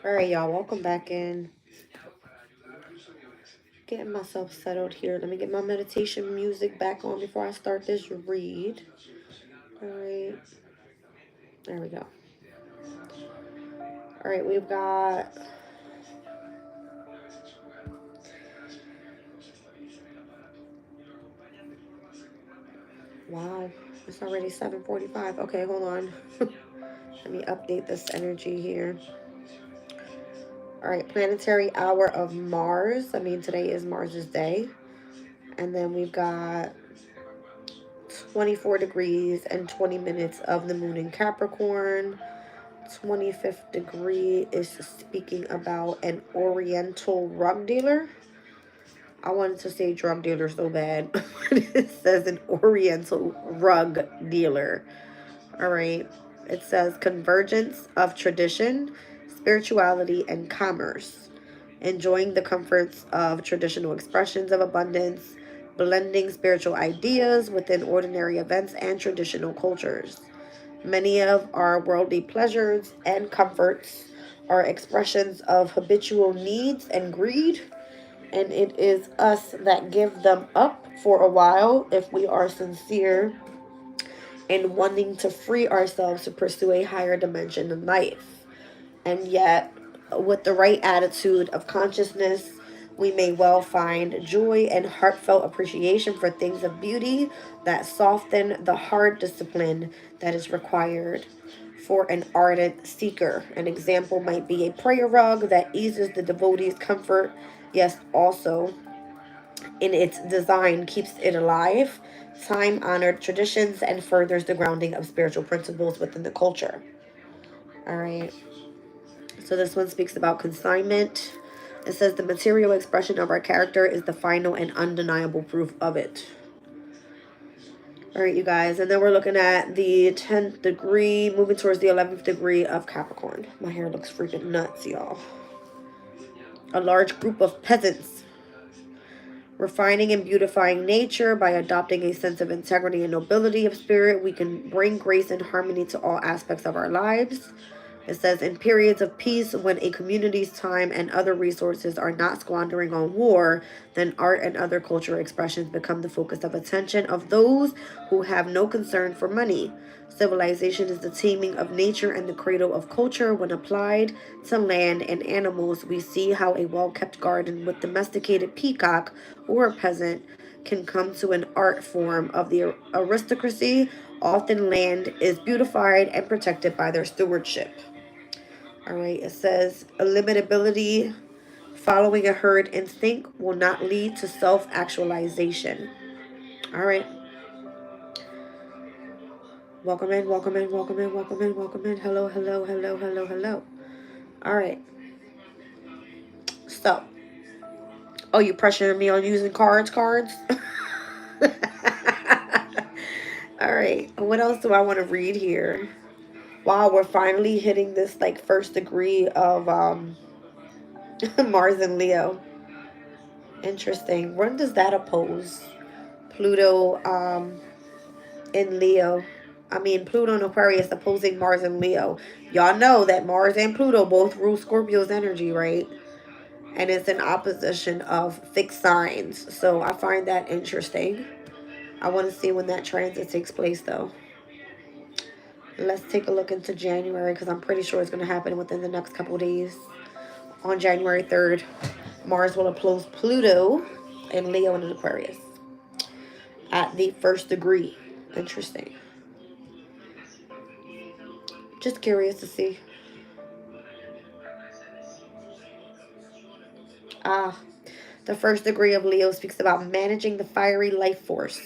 All right, y'all, welcome back in. Getting myself settled here. Let me get my meditation music back on before I start this read. All right, there we go. All right, we've got. Wow, it's already 7:45. Okay, hold on. Let me update this energy here. All right, planetary hour of Mars. I mean, today is Mars's day. And then we've got 24 degrees and 20 minutes of the moon in Capricorn. 25th degree is speaking about an oriental rug dealer. I wanted to say drug dealer so bad, but it says an oriental rug dealer. All right. It says convergence of tradition, spirituality, and commerce. Enjoying the comforts of traditional expressions of abundance, blending spiritual ideas within ordinary events and traditional cultures. Many of our worldly pleasures and comforts are expressions of habitual needs and greed, and it is us that give them up for a while if we are sincere in wanting to free ourselves to pursue a higher dimension in life. And yet, with the right attitude of consciousness, we may well find joy and heartfelt appreciation for things of beauty that soften the hard discipline that is required for an ardent seeker. An example might be a prayer rug that eases the devotee's comfort, yes, also in its design keeps it alive, time honored traditions, and furthers the grounding of spiritual principles within the culture. All right. So this one speaks about consignment. It says the material expression of our character is the final and undeniable proof of it. All right, you guys. And then we're looking at the 10th degree, moving towards the 11th degree of Capricorn. My hair looks freaking nuts, y'all. A large group of peasants refining and beautifying nature by adopting a sense of integrity and nobility of spirit, we can bring grace and harmony to all aspects of our lives. It says, in periods of peace, when a community's time and other resources are not squandering on war, then art and other cultural expressions become the focus of attention of those who have no concern for money. Civilization is the taming of nature and the cradle of culture. When applied to land and animals, we see how a well-kept garden with domesticated peacock or a peasant can come to an art form of the aristocracy. Often land is beautified and protected by their stewardship. All right, it says eliminability, following a herd instinct will not lead to self-actualization. All right. Welcome in, welcome in, welcome in, welcome in, welcome in. Hello, hello, hello, hello, hello. All right. So, oh, you pressuring me on using cards? All right. What else do I want to read here? Wow, we're finally hitting this like first degree of Mars and Leo. Interesting. When does that oppose Pluto in Leo? I mean, Pluto and Aquarius opposing Mars and Leo. Y'all know that Mars and Pluto both rule Scorpio's energy, right? And it's an opposition of fixed signs. So I find that interesting. I want to see when that transit takes place, though. Let's take a look into January because I'm pretty sure it's going to happen within the next couple days. On January 3rd, Mars will oppose Pluto in Leo and Aquarius at the first degree. Interesting. Just curious to see. Ah, the first degree of Leo speaks about managing the fiery life force.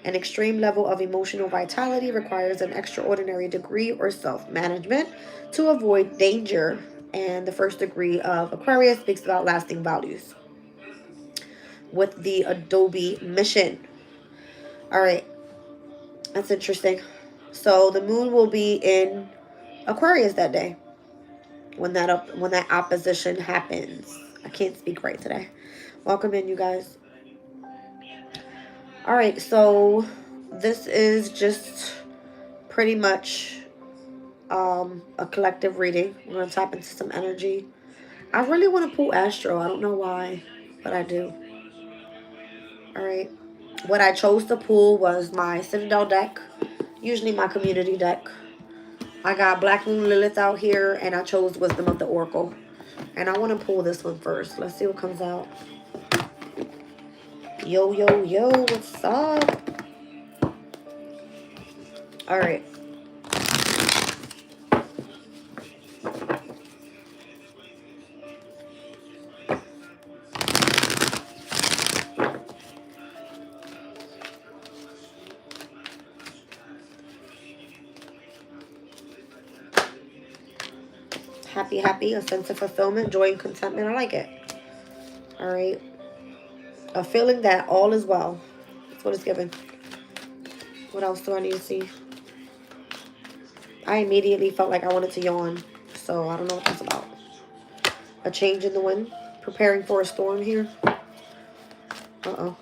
An extreme level of emotional vitality requires an extraordinary degree or self-management to avoid danger. And the first degree of Aquarius speaks about lasting values with the Adobe mission. All right, that's interesting. So the moon will be in Aquarius that day when that opposition happens. I can't speak right today. Welcome in, you guys. All right, so this is just pretty much a collective reading. We're gonna tap into some energy. I really want to pull Astro. I don't know why, but I do. All right. What I chose to pull was my Citadel deck, usually my community deck. I got Black Moon Lilith out here, and I chose Wisdom of the Oracle. And I want to pull this one first. Let's see what comes out. Yo, yo, yo, what's up? All right. Happy, happy, a sense of fulfillment, joy, and contentment. I like it. All right. A feeling that all is well. That's what it's given. What else do I need to see? I immediately felt like I wanted to yawn. So I don't know what that's about. A change in the wind. Preparing for a storm here. Uh-oh.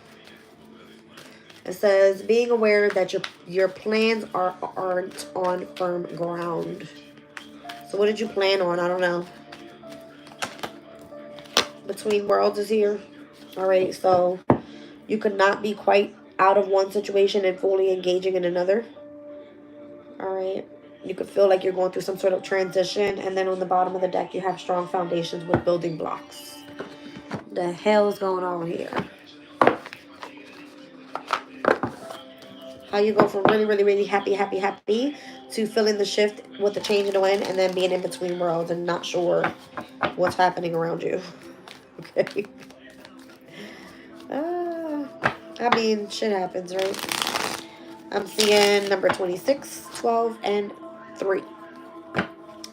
It says, being aware that your plans aren't on firm ground. So what did you plan on? I don't know. Between worlds is here. All right, so you could not be quite out of one situation and fully engaging in another. All right. You could feel like you're going through some sort of transition. And then on the bottom of the deck, you have strong foundations with building blocks. The hell is going on here? How you go from really, really, really happy, happy, happy to feeling the shift with the change in the wind and then being in between worlds and not sure what's happening around you. Okay. I mean, shit happens, right? I'm seeing number 26, 12, and 3.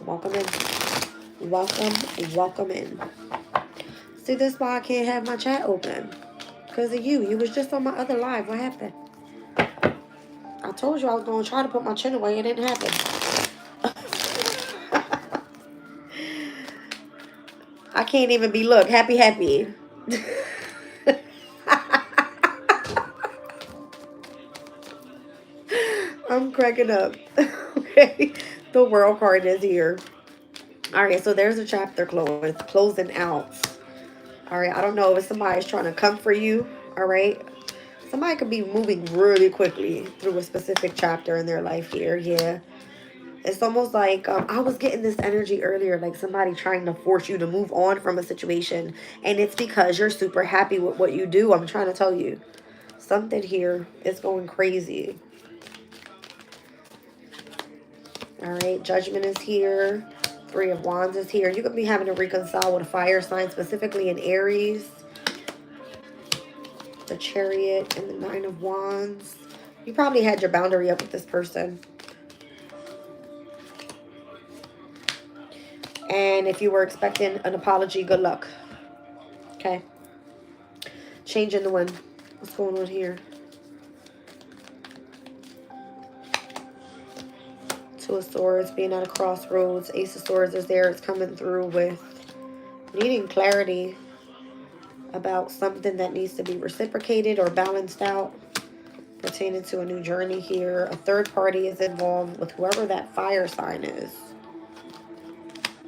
Welcome in. Welcome in. See, this is why I can't have my chat open. Because of you. You was just on my other live. What happened? I told you I was going to try to put my chin away. It didn't happen. I can't even be, look, happy, happy. I'm cracking up. Okay. The world card is here. All right. So there's a chapter closing out. All right. I don't know if somebody's trying to come for you. All right. Somebody could be moving really quickly through a specific chapter in their life here. Yeah. It's almost like I was getting this energy earlier, like somebody trying to force you to move on from a situation. And it's because you're super happy with what you do. I'm trying to tell you. Something here is going crazy. All right. Judgment is here. 3 of Wands is here. You could be having to reconcile with a fire sign, specifically in Aries. The Chariot and the 9 of Wands. You probably had your boundary up with this person. And if you were expecting an apology, good luck. Okay. Change in the wind. What's going on here? 2 of Swords, being at a crossroads. Ace of Swords is there. It's coming through with needing clarity about something that needs to be reciprocated or balanced out. Pertaining to a new journey here. A third party is involved with whoever that fire sign is.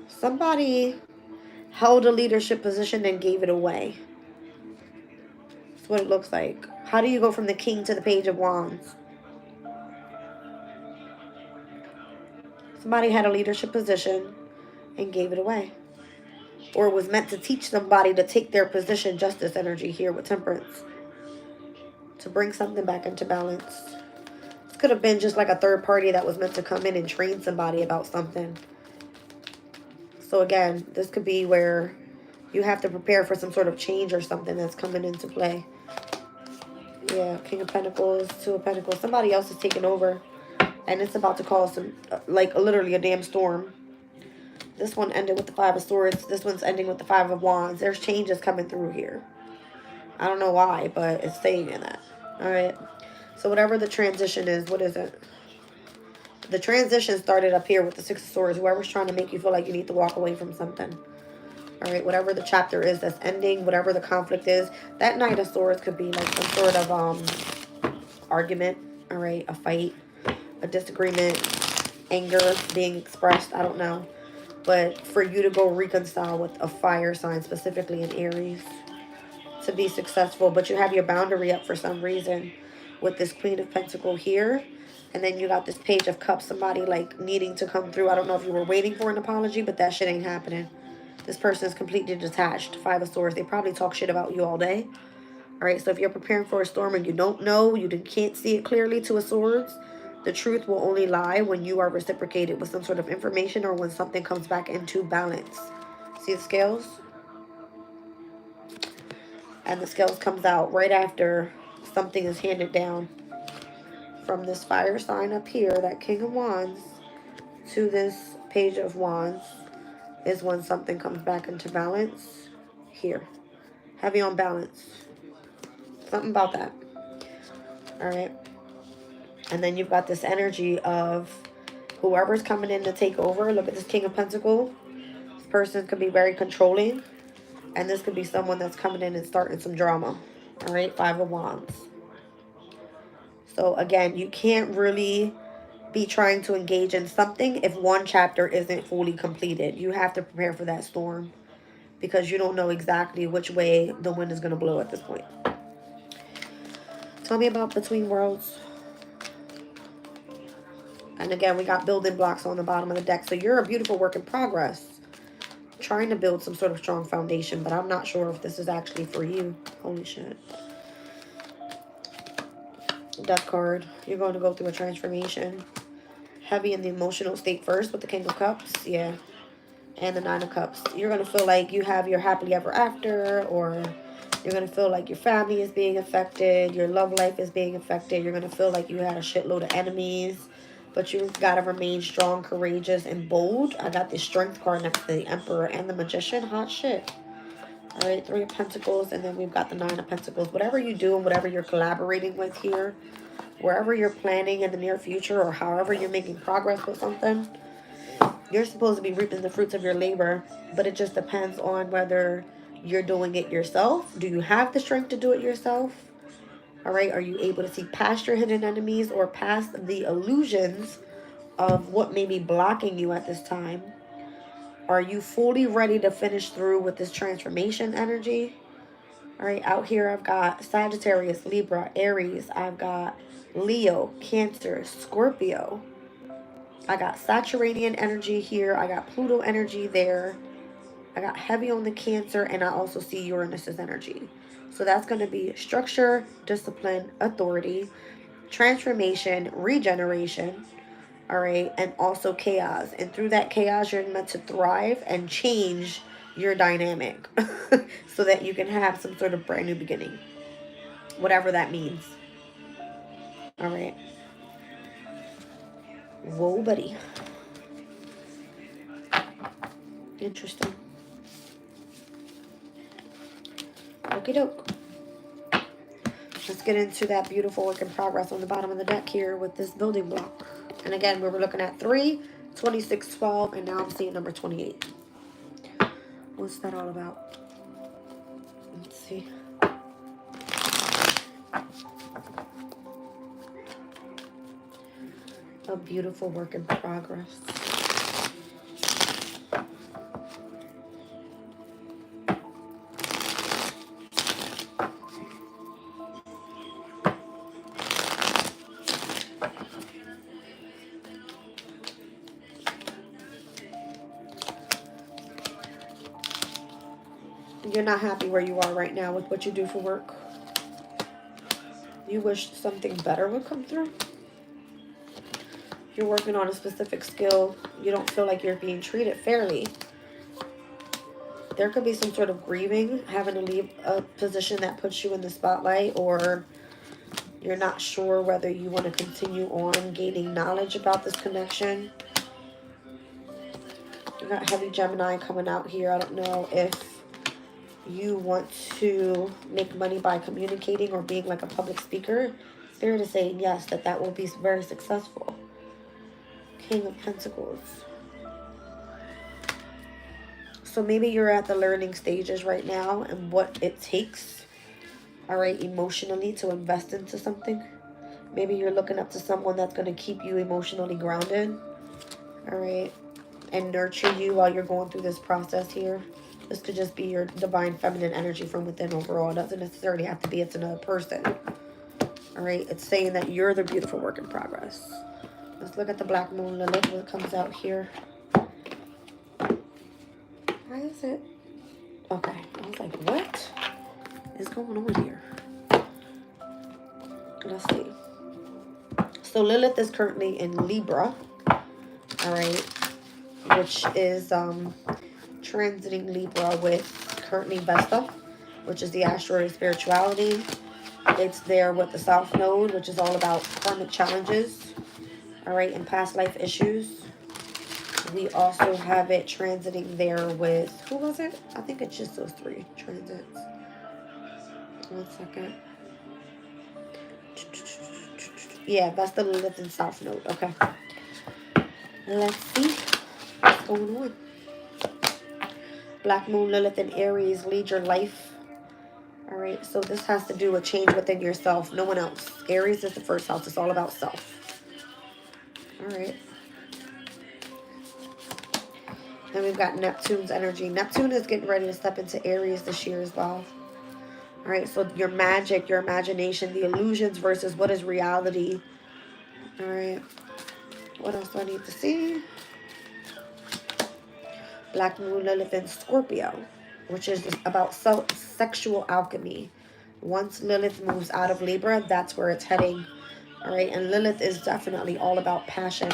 Somebody held a leadership position and gave it away. That's what it looks like. How do you go from the King to the Page of Wands? Somebody had a leadership position and gave it away. Or was meant to teach somebody to take their position. Justice energy here with Temperance. To bring something back into balance. This could have been just like a third party that was meant to come in and train somebody about something. So again, this could be where you have to prepare for some sort of change or something that's coming into play. Yeah, King of Pentacles, 2 of Pentacles. Somebody else is taking over. And it's about to cause some, like literally a damn storm. This one ended with the 5 of Swords. This one's ending with the 5 of Wands. There's changes coming through here. I don't know why, but it's saying in that. All right. So whatever the transition is, what is it? The transition started up here with the 6 of Swords. Whoever's trying to make you feel like you need to walk away from something. All right, whatever the chapter is that's ending, whatever the conflict is, that Knight of Swords could be like some sort of argument, all right, a fight, a disagreement, anger being expressed, I don't know. but for you to go reconcile with a fire sign, specifically in Aries, to be successful. But you have your boundary up for some reason with this Queen of Pentacles here. And then you got this Page of Cups, somebody like needing to come through. I don't know if you were waiting for an apology, but that shit ain't happening. This person is completely detached. Five of Swords. They probably talk shit about you all day. All right, so if you're preparing for a storm and you don't know, you can't see it clearly, Two of Swords, the truth will only lie when you are reciprocated with some sort of information or when something comes back into balance. See the scales? And the scales comes out right after something is handed down from this fire sign up here, that King of Wands, to this Page of Wands, is when something comes back into balance here. Heavy on balance. Something about that. All right. And then you've got this energy of whoever's coming in to take over. Look at this King of Pentacles. This person could be very controlling. And this could be someone that's coming in and starting some drama. All right. Five of Wands. So again, you can't really be trying to engage in something if one chapter isn't fully completed. You have to prepare for that storm because you don't know exactly which way the wind is going to blow at this point. Tell me about Between Worlds. And again, we got building blocks on the bottom of the deck. So you're a beautiful work in progress. Trying to build some sort of strong foundation, but I'm not sure if this is actually for you. Holy shit. Death card. You're going to go through a transformation. Heavy in the emotional state first with the King of Cups. Yeah. And the Nine of Cups. You're going to feel like you have your happily ever after, or you're going to feel like your family is being affected. Your love life is being affected. You're going to feel like you had a shitload of enemies. But you've got to remain strong, courageous, and bold. I got the Strength card next to the Emperor and the Magician. Hot shit. All right, Three of Pentacles. And then we've got the Nine of Pentacles. Whatever you do and whatever you're collaborating with here, wherever you're planning in the near future or however you're making progress with something, you're supposed to be reaping the fruits of your labor. But it just depends on whether you're doing it yourself. Do you have the strength to do it yourself? All right, are you able to see past your hidden enemies or past the illusions of what may be blocking you at this time? Are you fully ready to finish through with this transformation energy? All right, out here I've got Sagittarius, Libra, Aries. I've got Leo, Cancer, Scorpio. I got Saturanian energy here. I got Pluto energy there. I got heavy on the Cancer, and I also see Uranus's energy. So that's going to be structure, discipline, authority, transformation, regeneration, all right, and also chaos. And through that chaos, you're meant to thrive and change your dynamic so that you can have some sort of brand new beginning, whatever that means. All right. Whoa, buddy. Interesting. Okie doke. Let's get into that beautiful work in progress on the bottom of the deck here with this building block. And again, we were looking at 3, 26, 12, and now I'm seeing number 28. What's that all about? Let's see. A beautiful work in progress. You're not happy where you are right now with what you do for work. You wish something better would come through. You're working on a specific skill. You don't feel like you're being treated fairly. There could be some sort of grieving, having to leave a position that puts you in the spotlight, or you're not sure whether you want to continue on gaining knowledge about this connection. You got heavy Gemini coming out here. I don't know if you want to make money by communicating or being like a public speaker. Spirit is saying yes, that will be very successful. King of Pentacles. So maybe you're at the learning stages right now and what it takes, all right, emotionally to invest into something. Maybe you're looking up to someone that's going to keep you emotionally grounded. All right. and nurture you while you're going through this process here. This could just be your divine feminine energy from within overall. It doesn't necessarily have to be it's another person. All right, it's saying that you're the beautiful work in progress. Let's look at the Black Moon Lilith, what comes out here. Why is it? Okay, I was like, what is going on here? Let's see. So Lilith is currently in Libra, all right, which is transiting Libra with currently Vesta, which is the asteroid of spirituality. It's there with the South Node, which is all about karmic challenges, all right, and past life issues. We also have it transiting there with, who was it? I think it's just those three transits. 1 second. Yeah, Vesta, Lilith, and South Node. Okay. Let's see what's going on. Black Moon, Lilith, and Aries lead your life. All right, so this has to do with change within yourself. No one else. Aries is the first house. It's all about self. All right. Then we've got Neptune's energy. Neptune is getting ready to step into Aries this year as well. All right, so your magic, your imagination, the illusions versus what is reality. All right. What else do I need to see? Black Moon, Lilith, and Scorpio, which is about sexual alchemy. Once Lilith moves out of Libra, that's where it's heading. All right, and Lilith is definitely all about passion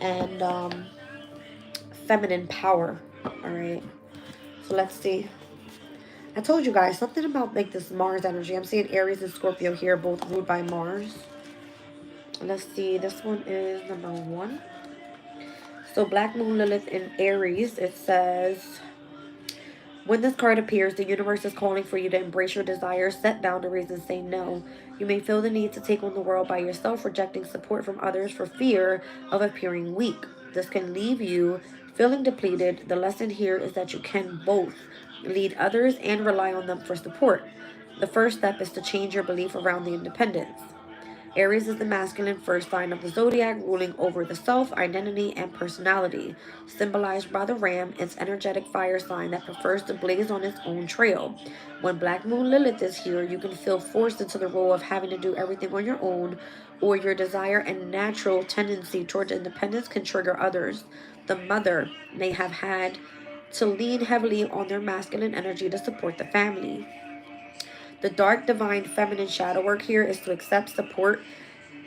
and feminine power. All right, so let's see. I told you guys something about like this Mars energy. I'm seeing Aries and Scorpio here, both ruled by Mars. Let's see. This one is number 1. So Black Moon, Lilith, in Aries. It says, when this card appears, the universe is calling for you to embrace your desires, set boundaries, and say no. You may feel the need to take on the world by yourself, rejecting support from others for fear of appearing weak. This can leave you feeling depleted. The lesson here is that you can both lead others and rely on them for support. The first step is to change your belief around the independence. Aries is the masculine first sign of the zodiac, ruling over the self, identity, and personality. Symbolized by the ram, its energetic fire sign that prefers to blaze on its own trail. When Black Moon Lilith is here, you can feel forced into the role of having to do everything on your own, or your desire and natural tendency towards independence can trigger others. The mother may have had to lean heavily on their masculine energy to support the family. The dark divine feminine shadow work here is to accept support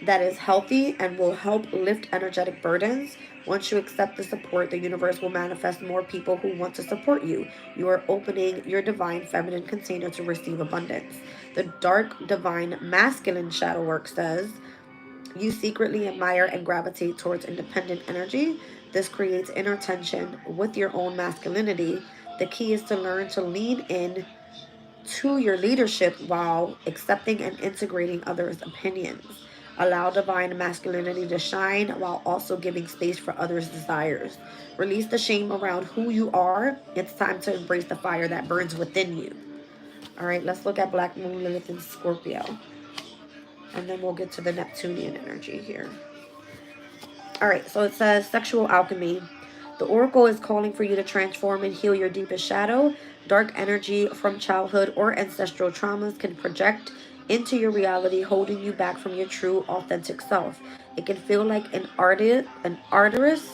that is healthy and will help lift energetic burdens. Once you accept the support, the universe will manifest more people who want to support you. You are opening your divine feminine container to receive abundance. The dark divine masculine shadow work says, you secretly admire and gravitate towards independent energy. This creates inner tension with your own masculinity. The key is to learn to lean in to your leadership while accepting and integrating others' opinions. Allow divine masculinity to shine while also giving space for others' desires. Release the shame around who you are. It's time to embrace the fire that burns within you. All right, let's look at Black Moon, Lilith, and Scorpio. And then we'll get to the Neptunian energy here. All right, so it says sexual alchemy. The oracle is calling for you to transform and heal your deepest shadow. Dark energy from childhood or ancestral traumas can project into your reality, holding you back from your true, authentic self. It can feel like an arduous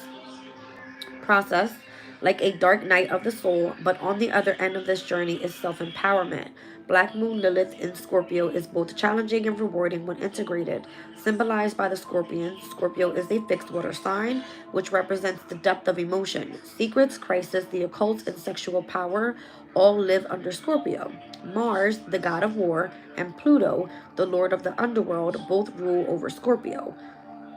process, like a dark night of the soul, but on the other end of this journey is self-empowerment. Black Moon Lilith in Scorpio is both challenging and rewarding when integrated. Symbolized by the scorpion, Scorpio is a fixed water sign, which represents the depth of emotion. Secrets, crisis, the occult, and sexual power all live under Scorpio. Mars, the god of war, and Pluto, the lord of the underworld, both rule over Scorpio.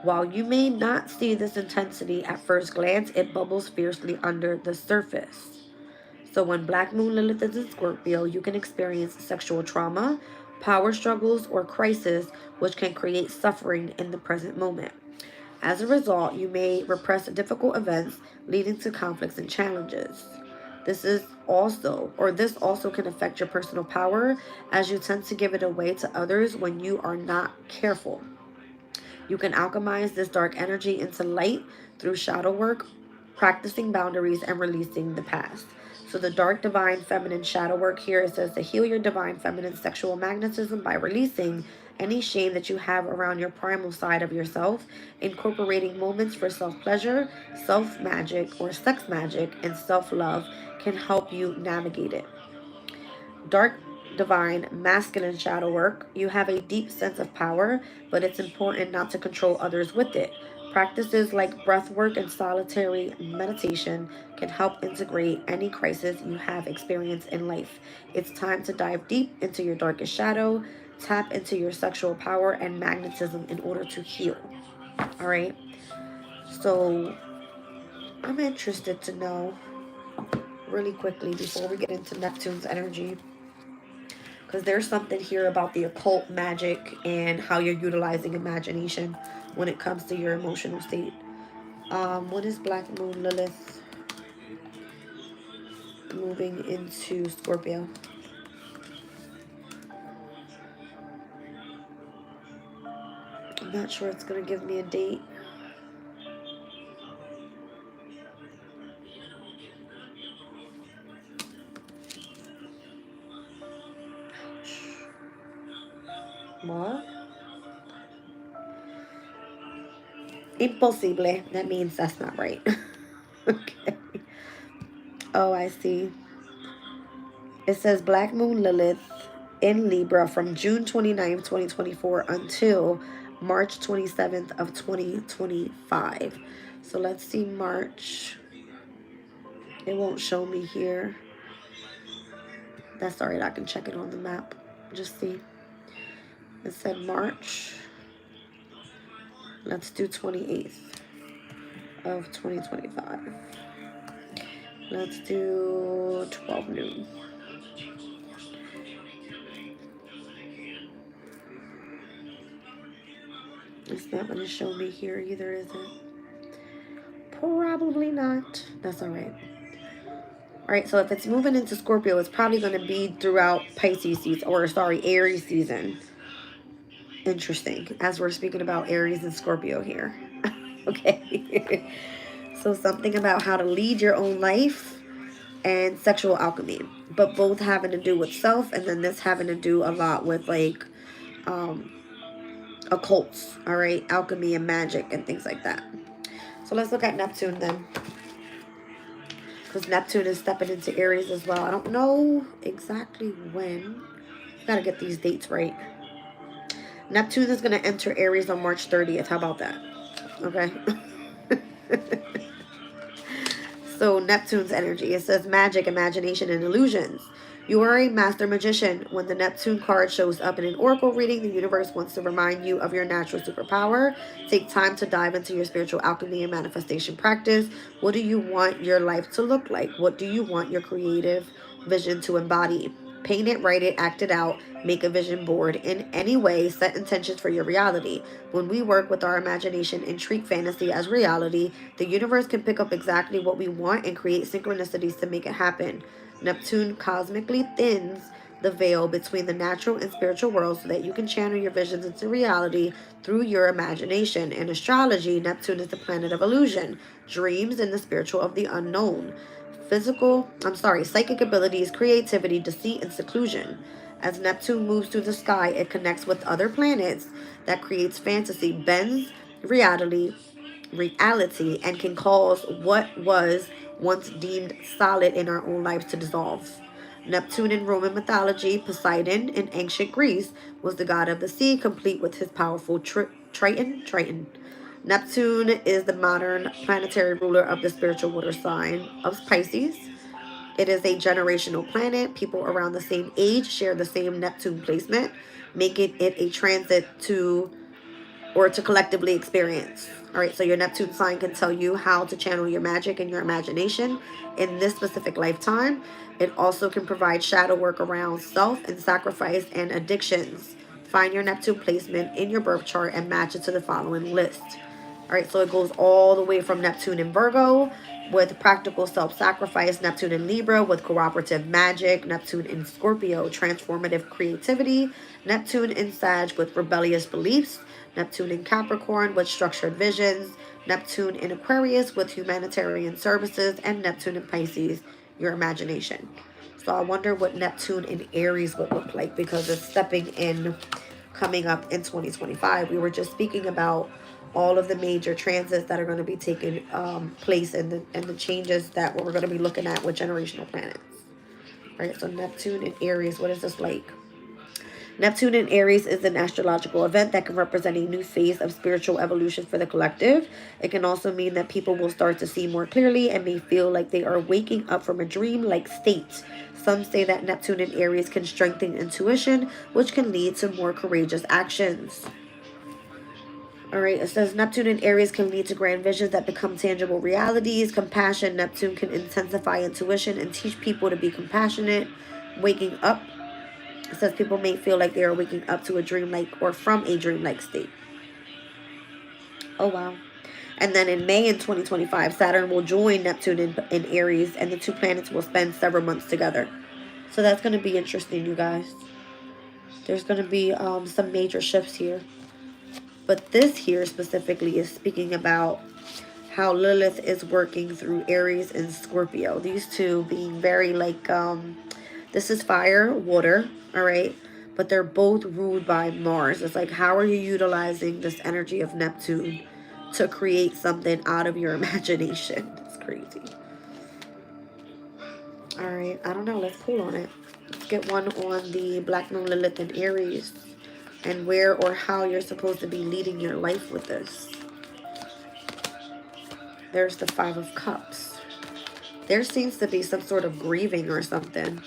While you may not see this intensity at first glance, it bubbles fiercely under the surface. So when Black Moon Lilith is in Scorpio, you can experience sexual trauma, power struggles, or crisis, which can create suffering in the present moment. As a result, you may repress difficult events, leading to conflicts and challenges. This also can affect your personal power, as you tend to give it away to others when you are not careful. You can alchemize this dark energy into light through shadow work practicing boundaries, and releasing the past. So the dark divine feminine shadow work here, it says to heal your divine feminine sexual magnetism by releasing any shame that you have around your primal side of yourself, incorporating moments for self-pleasure, self-magic, or sex magic, and self-love can help you navigate it. Dark divine masculine shadow work, you have a deep sense of power, but it's important not to control others with it. Practices like breath work and solitary meditation can help integrate any crisis you have experienced in life. It's time to dive deep into your darkest shadow, tap into your sexual power and magnetism in order to heal. All right. So I'm interested to know really quickly before we get into Neptune's energy, because there's something here about the occult magic and how you're utilizing imagination when it comes to your emotional state. What is Black Moon Lilith moving into Scorpio? I'm not sure it's going to give me a date. What? Impossible. That means that's not right. Okay. Oh, I see. It says Black Moon Lilith in Libra from June 29th, 2024 until March 27th of 2025. So let's see March. It won't show me here. That's all right. I can check it on the map. Just see. It said March. Let's do 28th of 2025. Let's do 12 noon. It's not going to show me here either, is it? Probably not. That's all right. All right, so if it's moving into Scorpio, it's probably going to be throughout Pisces season, or sorry, Aries season. Interesting, as we're speaking about Aries and Scorpio here. Okay. So something about how to lead your own life and sexual alchemy, but both having to do with self, and then this having to do a lot with like occults, all right, alchemy and magic and things like that. So let's look at Neptune then, because Neptune is stepping into Aries as well. I don't know exactly when. Gotta get these dates right. Neptune is going to enter Aries on March 30th. How about that? Okay. So Neptune's energy, it says magic, imagination, and illusions. You are a master magician. When the Neptune card shows up in an oracle reading, the universe wants to remind you of your natural superpower. Take time to dive into your spiritual alchemy and manifestation practice. What do you want your life to look like? What do you want your creative vision to embody? Paint it, write it, act it out, make a vision board. In any way, set intentions for your reality. When we work with our imagination and treat fantasy as reality, the universe can pick up exactly what we want and create synchronicities to make it happen. Neptune cosmically thins the veil between the natural and spiritual worlds so that you can channel your visions into reality through your imagination. In astrology, Neptune is the planet of illusion, dreams, and the spiritual of the unknown. Psychic abilities, creativity, deceit, and seclusion. As Neptune moves through the sky, it connects with other planets that creates fantasy, bends reality, and can cause what was once deemed solid in our own lives to dissolve. Neptune in Roman mythology, Poseidon in ancient Greece, was the god of the sea, complete with his powerful Triton. Neptune is the modern planetary ruler of the spiritual water sign of Pisces. It is a generational planet. People around the same age share the same Neptune placement, making it a transit to collectively experience. All right, so your Neptune sign can tell you how to channel your magic and your imagination in this specific lifetime. It also can provide shadow work around self and sacrifice and addictions. Find your Neptune placement in your birth chart and match it to the following list. All right, so it goes all the way from Neptune in Virgo with practical self-sacrifice, Neptune in Libra with cooperative magic, Neptune in Scorpio, transformative creativity, Neptune in Sag with rebellious beliefs, Neptune in Capricorn with structured visions, Neptune in Aquarius with humanitarian services, and Neptune in Pisces, your imagination. So I wonder what Neptune in Aries would look like, because it's stepping in, coming up in 2025. We were just speaking about all of the major transits that are going to be taking place, and the changes that we're going to be looking at with generational planets. Right, so Neptune in Aries, what is this like? Neptune in Aries is an astrological event that can represent a new phase of spiritual evolution for the collective. It can also mean that people will start to see more clearly and may feel like they are waking up from a dream-like state. Some say that Neptune in Aries can strengthen intuition, which can lead to more courageous actions. All right, it says Neptune in Aries can lead to grand visions that become tangible realities. Compassion, Neptune can intensify intuition and teach people to be compassionate. Waking up, it says people may feel like they are waking up to a dreamlike or from a dreamlike state. Oh, wow. And then in May in 2025, Saturn will join Neptune in Aries, and the two planets will spend several months together. So that's going to be interesting, you guys. There's going to be some major shifts here. But this here specifically is speaking about how Lilith is working through Aries and Scorpio. These two being very like, this is fire, water, all right? But they're both ruled by Mars. It's like, how are you utilizing this energy of Neptune to create something out of your imagination? It's crazy. All right, I don't know. Let's pull on it. Let's get one on the Black Moon, Lilith, and Aries, and where or how you're supposed to be leading your life with this. There's the Five of Cups. There seems to be some sort of grieving or something.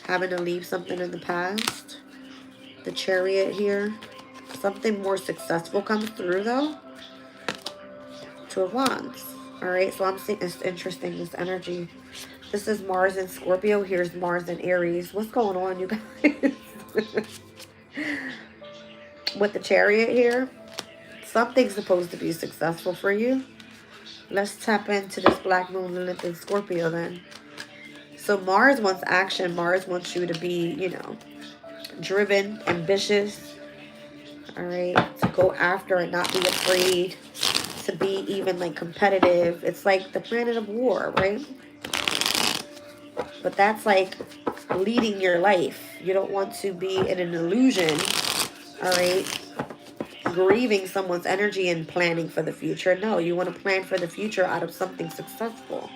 Having to leave something in the past. The Chariot here. Something more successful comes through, though. Two of Wands. All right, so I'm seeing, it's interesting, this energy. This is Mars in Scorpio. Here's Mars in Aries. What's going on, you guys? With the Chariot here, something's supposed to be successful for you. Let's tap into this Black Moon, Lilith, and Scorpio then. So Mars wants action. Mars wants you to be, you know, driven, ambitious. All right, to go after and not be afraid. To be even like competitive. It's like the planet of war, right? But that's like leading your life. You don't want to be in an illusion, all right? Grieving someone's energy and planning for the future. No, you want to plan for the future out of something successful.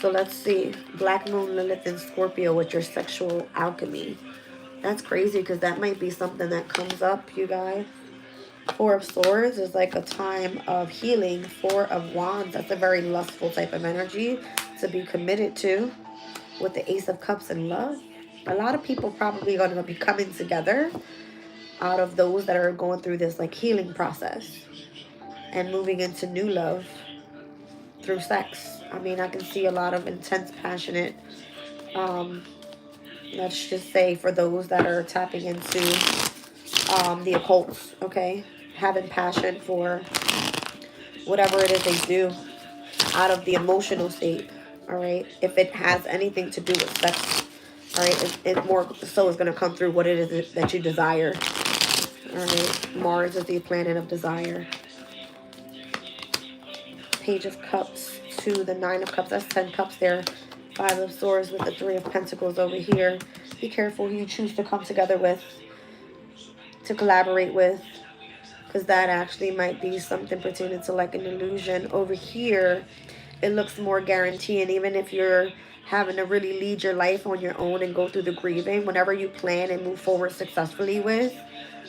So let's see. Black Moon, Lilith, and Scorpio with your sexual alchemy. That's crazy, because that might be something that comes up, you guys. Four of Swords is like a time of healing. Four of Wands, that's a very lustful type of energy to be committed to. With the Ace of Cups and love, a lot of people probably are going to be coming together out of those that are going through this like healing process and moving into new love through sex. I mean, I can see a lot of intense, passionate, let's just say for those that are tapping into the occult, okay? Having passion for whatever it is they do out of the emotional state, all right? If it has anything to do with sex, all right, it more so is going to come through what it is that you desire, all right? Mars is the planet of desire. Page of Cups to the Nine of Cups. That's 10 cups there. Five of Swords with the Three of Pentacles over here. Be careful who you choose to come together with, to collaborate with, because that actually might be something pertaining to like an illusion. Over here, it looks more guaranteed. And even if you're having to really lead your life on your own and go through the grieving, whenever you plan and move forward successfully with,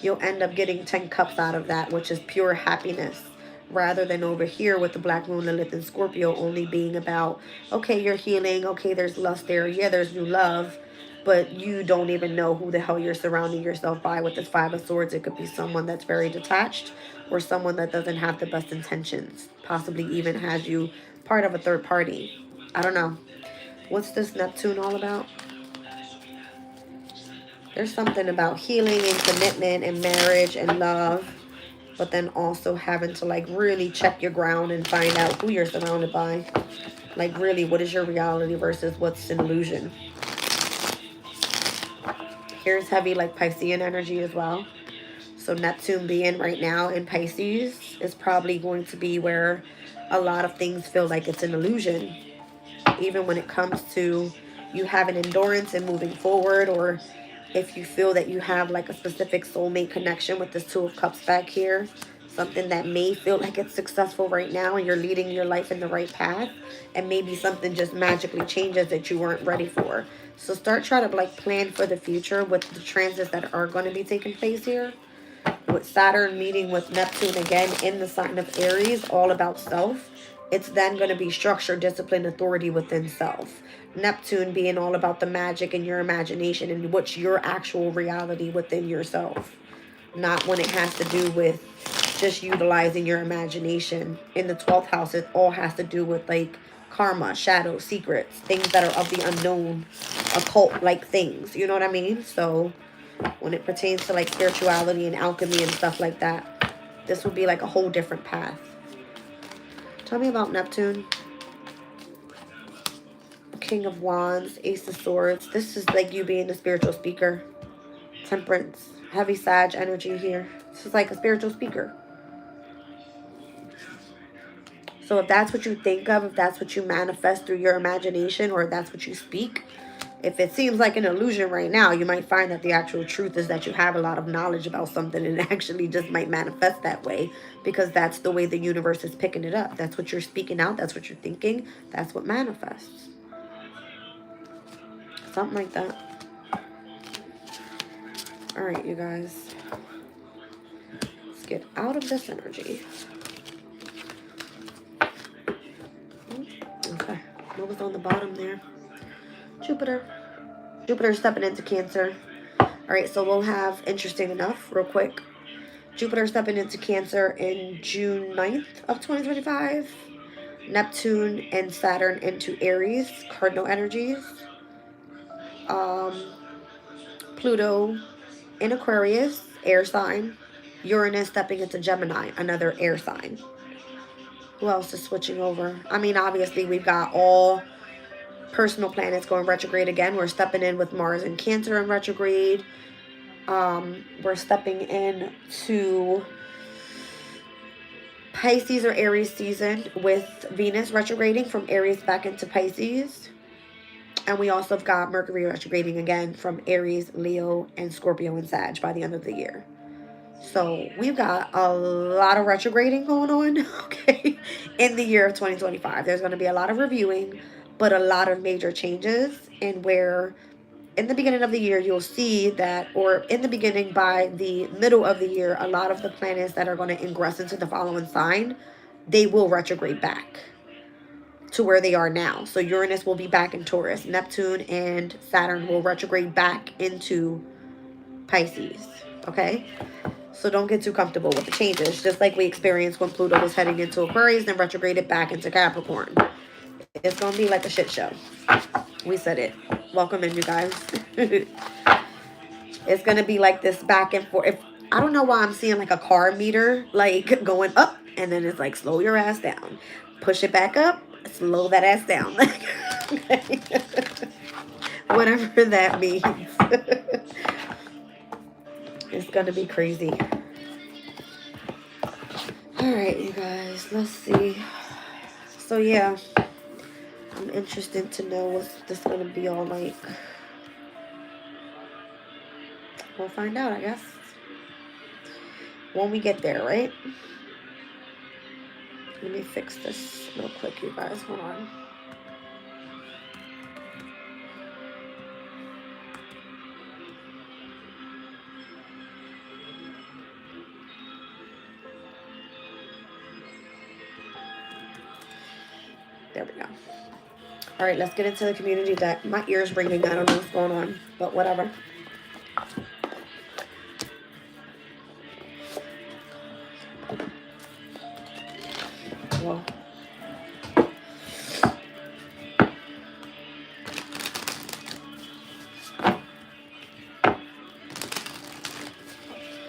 you'll end up getting 10 cups out of that, which is pure happiness. Rather than over here with the Black Moon, Lilith, and Scorpio only being about, okay, you're healing, okay, there's lust there, yeah, there's new love, but you don't even know who the hell you're surrounding yourself by. With this Five of Swords, it could be someone that's very detached or someone that doesn't have the best intentions, possibly even has you part of a third party. I don't know. What's this Neptune all about? There's something about healing and commitment and marriage and love. but then also having to like really check your ground and find out who you're surrounded by. Like really, what is your reality versus what's an illusion? Here's heavy like Piscean energy as well. So Neptune being right now in Pisces is probably going to be where a lot of things feel like it's an illusion. Even when it comes to you having endurance and moving forward, or if you feel that you have like a specific soulmate connection with this Two of Cups back here, something that may feel like it's successful right now and you're leading your life in the right path, and maybe something just magically changes that you weren't ready for. So start trying to like plan for the future with the transits that are going to be taking place here. With Saturn meeting with Neptune again in the sign of Aries, all about self. It's then going to be structure, discipline, authority within self. Neptune being all about the magic and your imagination and what's your actual reality within yourself. Not when it has to do with just utilizing your imagination. In the 12th house, it all has to do with like karma, shadow, secrets, things that are of the unknown, occult like things. You know what I mean? So when it pertains to like spirituality and alchemy and stuff like that, this would be like a whole different path. Tell me about Neptune. King of Wands, Ace of Swords. This is like you being a spiritual speaker. Temperance, heavy Sag energy here. This is like a spiritual speaker. So if that's what you think of, if that's what you manifest through your imagination, or if that's what you speak, if it seems like an illusion right now, you might find that the actual truth is that you have a lot of knowledge about something, and it actually just might manifest that way because that's the way the universe is picking it up. That's what you're speaking out. That's what you're thinking. That's what manifests. Something like that. All right, you guys. Let's get out of this energy. Okay. What was on the bottom there? Jupiter. Jupiter stepping into Cancer. All right, so we'll have, interesting enough, real quick, Jupiter stepping into Cancer in June 9th of 2025. Neptune and Saturn into Aries, cardinal energies. Pluto in Aquarius, air sign. Uranus stepping into Gemini, another air sign. Who else is switching over? I mean, obviously, we've got all personal planets going retrograde again. We're stepping in with Mars and Cancer in retrograde. We're stepping in to Pisces or Aries season with Venus retrograding from Aries back into Pisces. And we also have got Mercury retrograding again from Aries, Leo, and Scorpio and Sag by the end of the year. So we've got a lot of retrograding going on, okay, in the year of 2025. There's going to be a lot of reviewing, but a lot of major changes. And where in the beginning of the year, you'll see that, or in the beginning by the middle of the year, a lot of the planets that are going to ingress into the following sign, they will retrograde back to where they are now. So Uranus will be back in Taurus. Neptune and Saturn will retrograde back into Pisces, okay? So don't get too comfortable with the changes. Just like we experienced when Pluto was heading into Aquarius and retrograded back into Capricorn. It's going to be like a shit show. We said it. Welcome in, you guys. It's going to be like this back and forth. I don't know why I'm seeing like a car meter like going up, and then it's like slow your ass down. Push it back up. Slow that ass down. Whatever that means. It's going to be crazy. All right, you guys. Let's see. So, yeah. I'm interested to know what's this going to be all like. We'll find out, I guess. When we get there, right? Let me fix this real quick, you guys. Hold on. There we go. All right, let's get into the community deck. My ear's ringing. I don't know what's going on, but whatever. Whoa.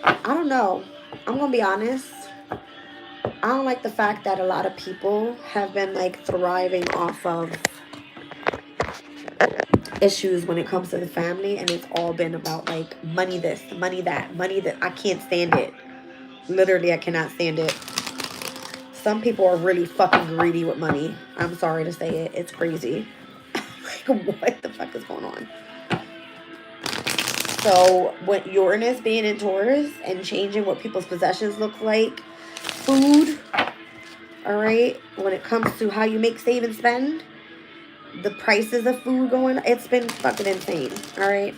I don't know. I'm gonna be honest. I don't like the fact that a lot of people have been like thriving off of issues when it comes to the family, and it's all been about like money this, money that, money that. I can't stand it. Literally, I cannot stand it. Some people are really fucking greedy with money. I'm sorry to say it. It's crazy. What the fuck is going on? So, what Uranus being in Taurus and changing what people's possessions look like, food, all right, when it comes to how you make, save, and spend, the prices of food going, it's been fucking insane, all right?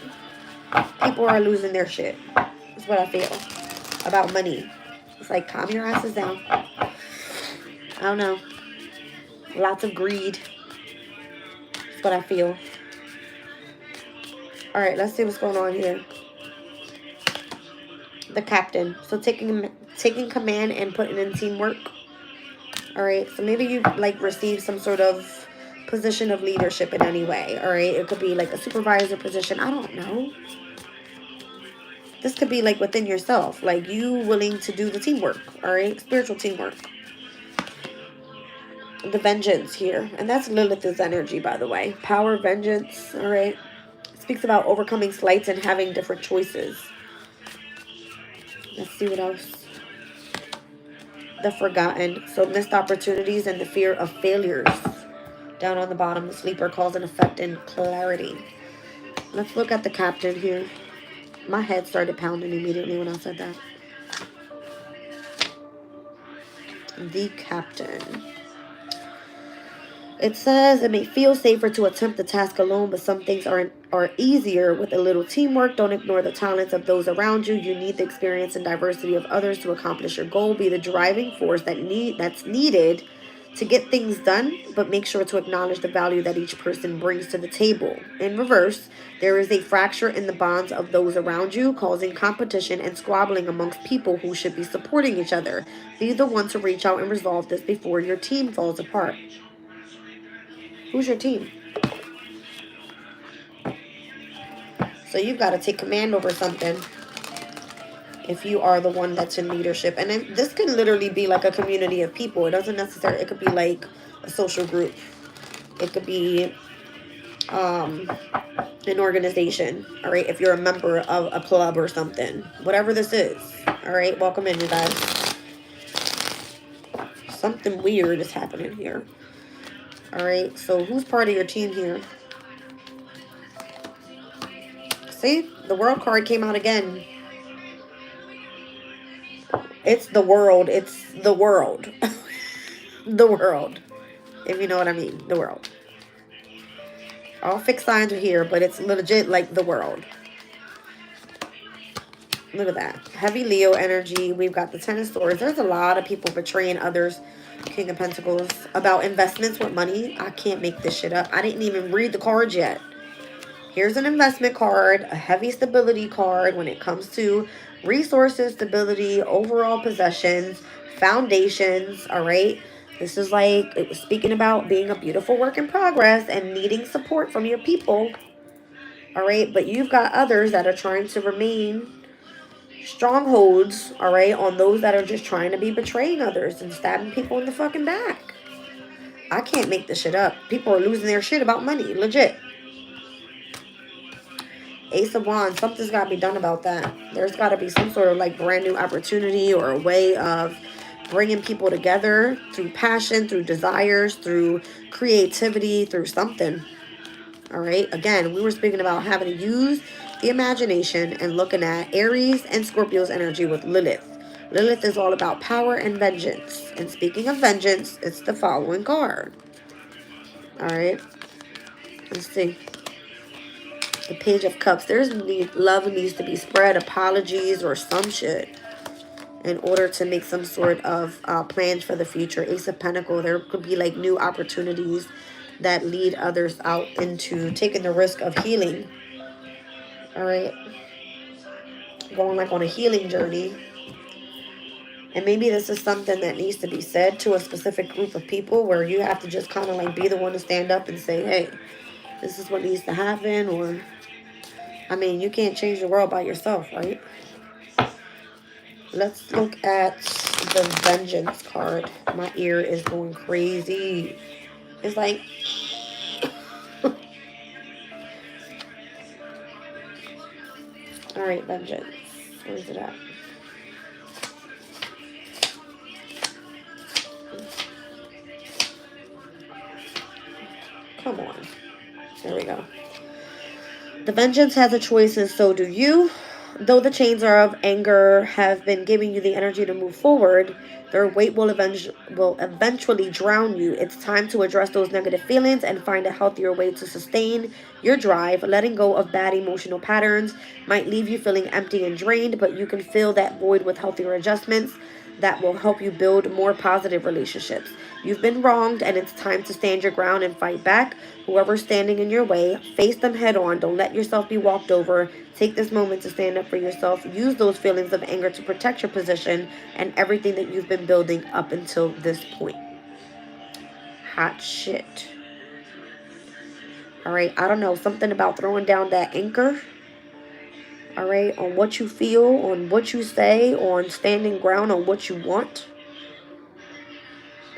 People are losing their shit. That's what I feel about money. It's like, calm your asses down. I don't know. Lots of greed. That's what I feel. All right, let's see what's going on here. The captain. So taking command and putting in teamwork. All right, so maybe you like receive some sort of position of leadership in any way. All right, it could be like a supervisor position. I don't know. This could be like within yourself, like you willing to do the teamwork. All right, spiritual teamwork. The vengeance here, and that's Lilith's energy, by the way. Power, vengeance. All right, it speaks about overcoming slights and having different choices. Let's see what else. The forgotten. So missed opportunities and the fear of failures. Down on the bottom, the sleeper, cause and effect and clarity. Let's look at the captain here. My head started pounding immediately when I said that. The captain. It says it may feel safer to attempt the task alone, but some things are easier with a little teamwork. Don't ignore the talents of those around you. You need the experience and diversity of others to accomplish your goal. Be the driving force that's needed to get things done, but make sure to acknowledge the value that each person brings to the table. In reverse, there is a fracture in the bonds of those around you, causing competition and squabbling amongst people who should be supporting each other. Be the one to reach out and resolve this before your team falls apart. Who's your team? So you've got to take command over something if you are the one that's in leadership. And then this can literally be like a community of people. It doesn't necessarily, it could be like a social group. It could be an organization, all right? If you're a member of a club or something. Whatever this is, all right? Welcome in, you guys. Something weird is happening here. All right, so who's part of your team here? See, the world card came out again. It's the world. It's the world. The world. If you know what I mean. The world. All fixed signs are here, but it's legit like the world. Look at that. Heavy Leo energy. We've got the Ten of Swords. There's a lot of people betraying others. King of Pentacles. About investments with money. I can't make this shit up. I didn't even read the cards yet. Here's an investment card. A heavy stability card when it comes to resources, stability, overall possessions, foundations. All right. This is like, it was speaking about being a beautiful work in progress and needing support from your people. All right. But you've got others that are trying to remain strongholds, all right, on those that are just trying to be betraying others and stabbing people in the fucking back. I can't make this shit up. People are losing their shit about money. Legit. Ace of Wands. Something's got to be done about that. There's got to be some sort of like brand new opportunity or a way of bringing people together through passion, through desires, through creativity, through something. All right. Again, we were speaking about having to use the imagination and looking at Aries and Scorpio's energy with Lilith. Lilith is all about power and vengeance. And speaking of vengeance, it's the following card. All right. Let's see. The Page of Cups. There's love needs to be spread, apologies or some shit in order to make some sort of plans for the future. Ace of Pentacles. There could be like new opportunities that lead others out into taking the risk of healing. All right. Going like on a healing journey. And maybe this is something that needs to be said to a specific group of people where you have to just kind of like be the one to stand up and say, hey, this is what needs to happen. Or, I mean, you can't change the world by yourself, right? Let's look at the Vengeance card. My ear is going crazy. It's like... Alright, Vengeance. Where's it at? Come on. There we go. The Vengeance has a choice, and so do you. Though the chains of anger have been giving you the energy to move forward, their weight will eventually drown you. It's time to address those negative feelings and find a healthier way to sustain your drive. Letting go of bad emotional patterns might leave you feeling empty and drained, but you can fill that void with healthier adjustments that will help you build more positive relationships. You've been wronged, and it's time to stand your ground and fight back. Whoever's standing in your way, face them head on. Don't let yourself be walked over. Take this moment to stand up for yourself. Use those feelings of anger to protect your position and everything that you've been building up until this point. Hot shit. All right, I don't know, something about throwing down that anchor. All right, on what you feel, on what you say, on standing ground on what you want.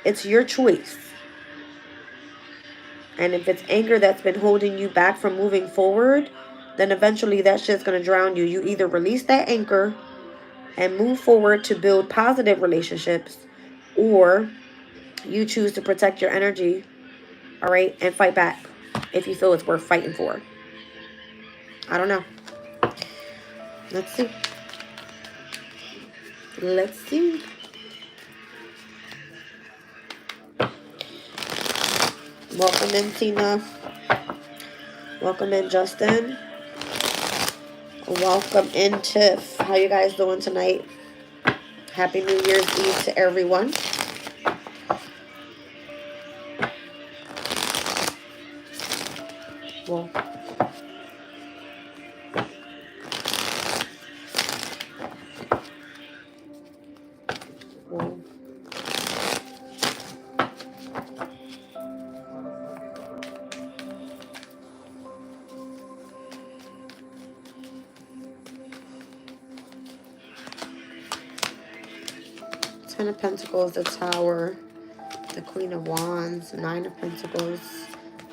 It's your choice. And if it's anger that's been holding you back from moving forward, then eventually that shit's going to drown you. You either release that anchor and move forward to build positive relationships, or you choose to protect your energy, all right, and fight back if you feel it's worth fighting for. I don't know. Let's see. Let's see. Welcome in, Tina. Welcome in, Justin. Welcome in, Tiff. How you guys doing tonight? Happy New Year's Eve to everyone. Well, Ten of Pentacles, the Tower, the Queen of Wands, Nine of Pentacles,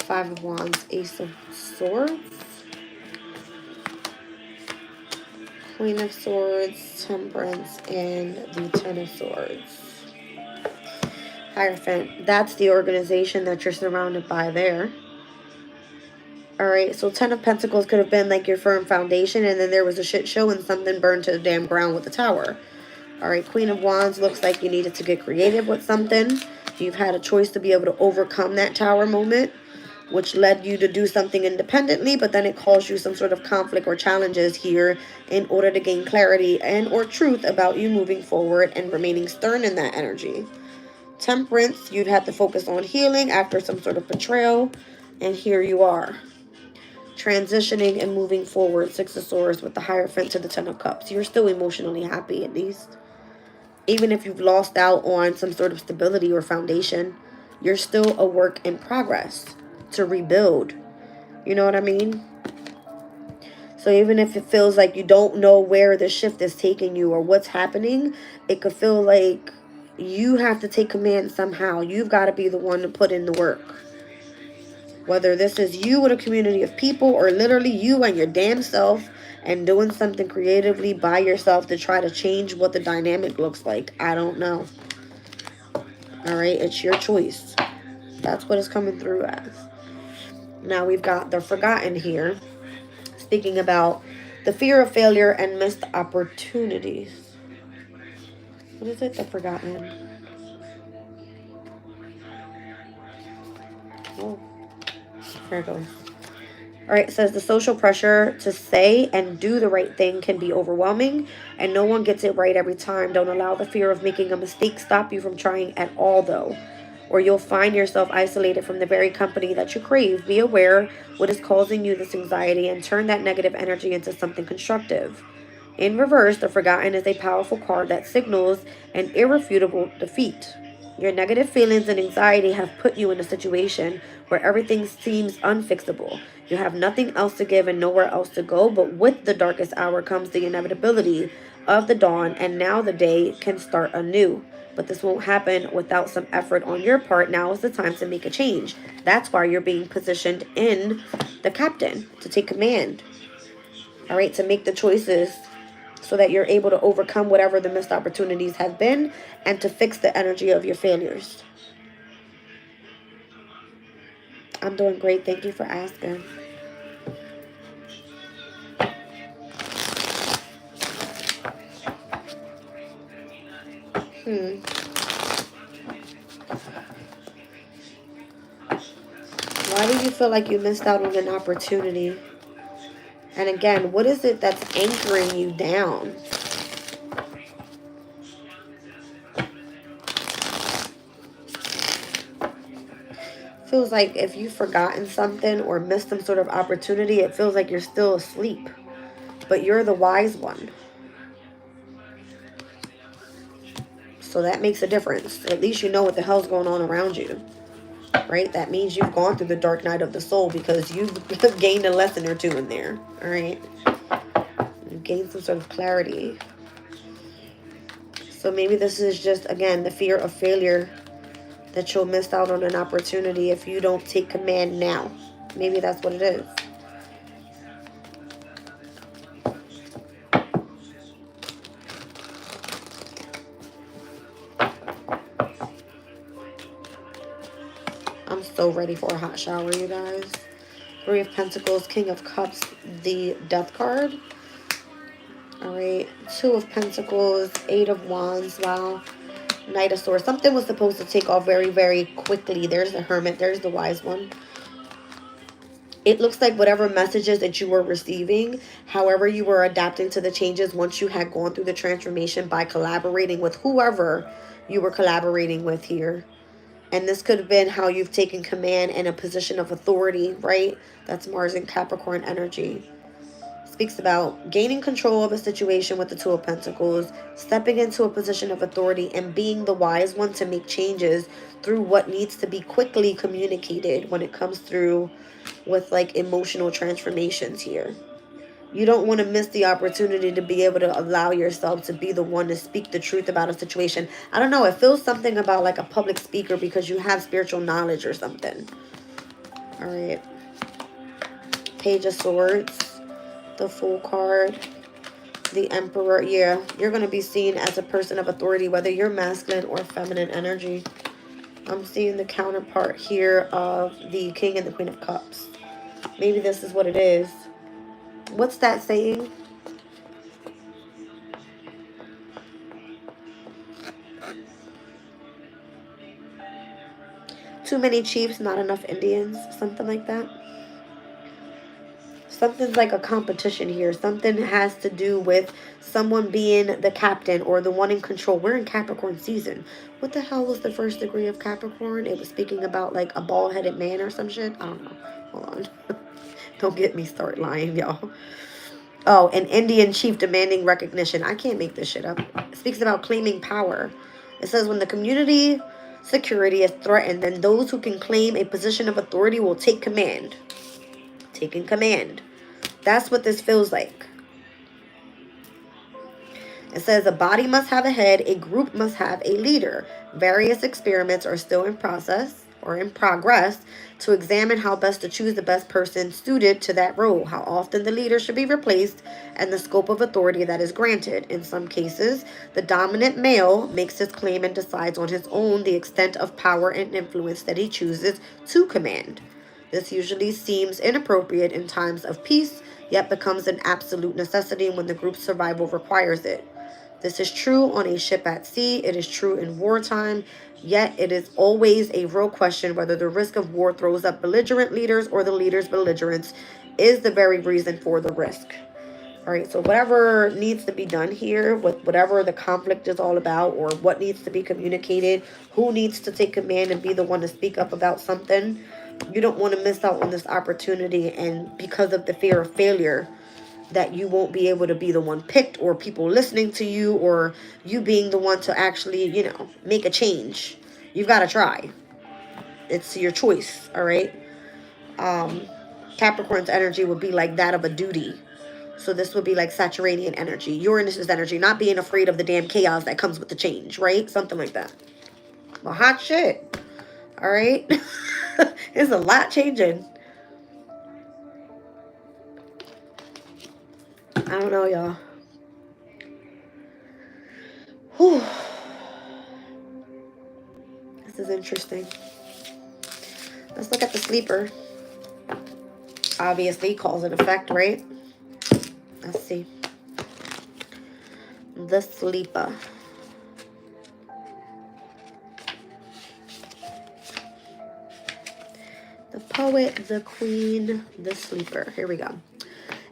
Five of Wands, Ace of Swords, Queen of Swords, Temperance, and the Ten of Swords. Hierophant, that's the organization that you're surrounded by there. Alright, so Ten of Pentacles could have been like your firm foundation, and then there was a shit show and something burned to the damn ground with the Tower. Alright, Queen of Wands looks like you needed to get creative with something. You've had a choice to be able to overcome that Tower moment, which led you to do something independently, but then it caused you some sort of conflict or challenges here in order to gain clarity and or truth about you moving forward and remaining stern in that energy. Temperance, you'd have to focus on healing after some sort of betrayal, and here you are. Transitioning and moving forward, Six of Swords with the Hierophant to the Ten of Cups. You're still emotionally happy, at least. Even if you've lost out on some sort of stability or foundation, you're still a work in progress to rebuild. You know what I mean? So even if it feels like you don't know where the shift is taking you or what's happening, it could feel like you have to take command somehow. You've got to be the one to put in the work. Whether this is you with a community of people or literally you and your damn self and doing something creatively by yourself to try to change what the dynamic looks like. I don't know. Alright, it's your choice. That's what it's coming through as. Now we've got the Forgotten here. Speaking about the fear of failure and missed opportunities. What is it? The Forgotten. Oh. There it goes. Alright, it says the social pressure to say and do the right thing can be overwhelming, and no one gets it right every time. Don't allow the fear of making a mistake stop you from trying at all, though, or you'll find yourself isolated from the very company that you crave. Be aware what is causing you this anxiety and turn that negative energy into something constructive. In reverse, the Forgotten is a powerful card that signals an irrefutable defeat. Your negative feelings and anxiety have put you in a situation where everything seems unfixable. You have nothing else to give and nowhere else to go, but with the darkest hour comes the inevitability of the dawn, and now the day can start anew. But this won't happen without some effort on your part. Now is the time to make a change. That's why you're being positioned in the captain, to take command. All right, to make the choices so that you're able to overcome whatever the missed opportunities have been and to fix the energy of your failures. I'm doing great. Thank you for asking. Why do you feel like you missed out on an opportunity? And again, what is it that's anchoring you down? Feels like if you've forgotten something or missed some sort of opportunity, it feels like you're still asleep. But you're the wise one. So that makes a difference. At least you know what the hell's going on around you. Right? That means you've gone through the dark night of the soul because you've gained a lesson or two in there. All right? You've gained some sort of clarity. So maybe this is just, again, the fear of failure, that you'll miss out on an opportunity if you don't take command now. Maybe that's what it is. I'm so ready for a hot shower, you guys. Three of Pentacles, King of Cups, the Death card. All right, Two of Pentacles, Eight of Wands, wow. Knight of Swords. Something was supposed to take off very, very quickly. There's the Hermit. There's the Wise One. It looks like whatever messages that you were receiving, however you were adapting to the changes once you had gone through the transformation by collaborating with whoever you were collaborating with here. And this could have been how you've taken command in a position of authority, right? That's Mars and Capricorn energy. Speaks about gaining control of a situation with the Two of Pentacles, stepping into a position of authority and being the wise one to make changes through what needs to be quickly communicated when it comes through with like emotional transformations here. You don't want to miss the opportunity to be able to allow yourself to be the one to speak the truth about a situation. I don't know, it feels something about like a public speaker because you have spiritual knowledge or something. All right. Page of Swords. The Fool card, the Emperor. Yeah, you're going to be seen as a person of authority, whether you're masculine or feminine energy. I'm seeing the counterpart here of the King and the Queen of Cups. Maybe this is what it is. What's that saying? Too many chiefs, not enough Indians. Something like that. Something's like a competition here. Something has to do with someone being the captain or the one in control. We're in Capricorn season. What the hell was the first degree of Capricorn? It was speaking about like a bald-headed man or some shit. I don't know. Hold on. Don't get me start lying, y'all. Oh, an Indian chief demanding recognition. I can't make this shit up. It speaks about claiming power. It says when the community security is threatened, then those who can claim a position of authority will take command. Taking command. That's what this feels like. It says a body must have a head, a group must have a leader. Various experiments are still in process or in progress to examine how best to choose the best person suited to that role, how often the leader should be replaced, and the scope of authority that is granted. In some cases, the dominant male makes his claim and decides on his own the extent of power and influence that he chooses to command. This usually seems inappropriate in times of peace, yet becomes an absolute necessity when the group's survival requires it. This is true on a ship at sea. It is true in wartime. Yet it is always a real question whether the risk of war throws up belligerent leaders or the leaders' belligerence is the very reason for the risk. All right, so whatever needs to be done here, with whatever the conflict is all about or what needs to be communicated, who needs to take command and be the one to speak up about something, you don't want to miss out on this opportunity, and because of the fear of failure, that you won't be able to be the one picked or people listening to you or you being the one to actually, you know, make a change. You've got to try. It's your choice, all right? Capricorn's energy would be like that of a duty. So this would be like Saturnian energy, Uranus's energy, not being afraid of the damn chaos that comes with the change, right? Something like that. Well, hot shit. All right. There's a lot changing. I don't know, y'all. Whew. This is interesting. Let's look at the sleeper. Obviously, cause and effect, right? Let's see. The sleeper. The poet, the queen, the sleeper. Here we go.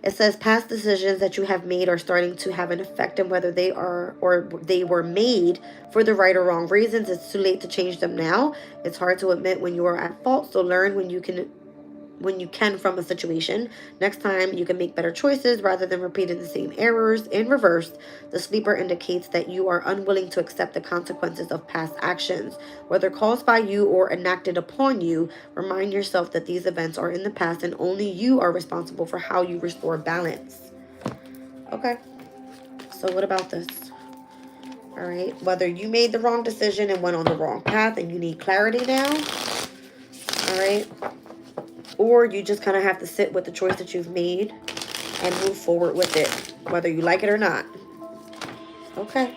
It says past decisions that you have made are starting to have an effect, and whether they are or they were made for the right or wrong reasons, it's too late to change them now. It's hard to admit when you are at fault, so learn when you can from a situation. Next time you can make better choices rather than repeating the same errors. In reverse, the sleeper indicates that you are unwilling to accept the consequences of past actions, whether caused by you or enacted upon you. Remind yourself that these events are in the past and only you are responsible for how you restore balance. Okay, so what about this? All right, whether you made the wrong decision and went on the wrong path and you need clarity now, all right, or you just kind of have to sit with the choice that you've made and move forward with it, whether you like it or not. Okay.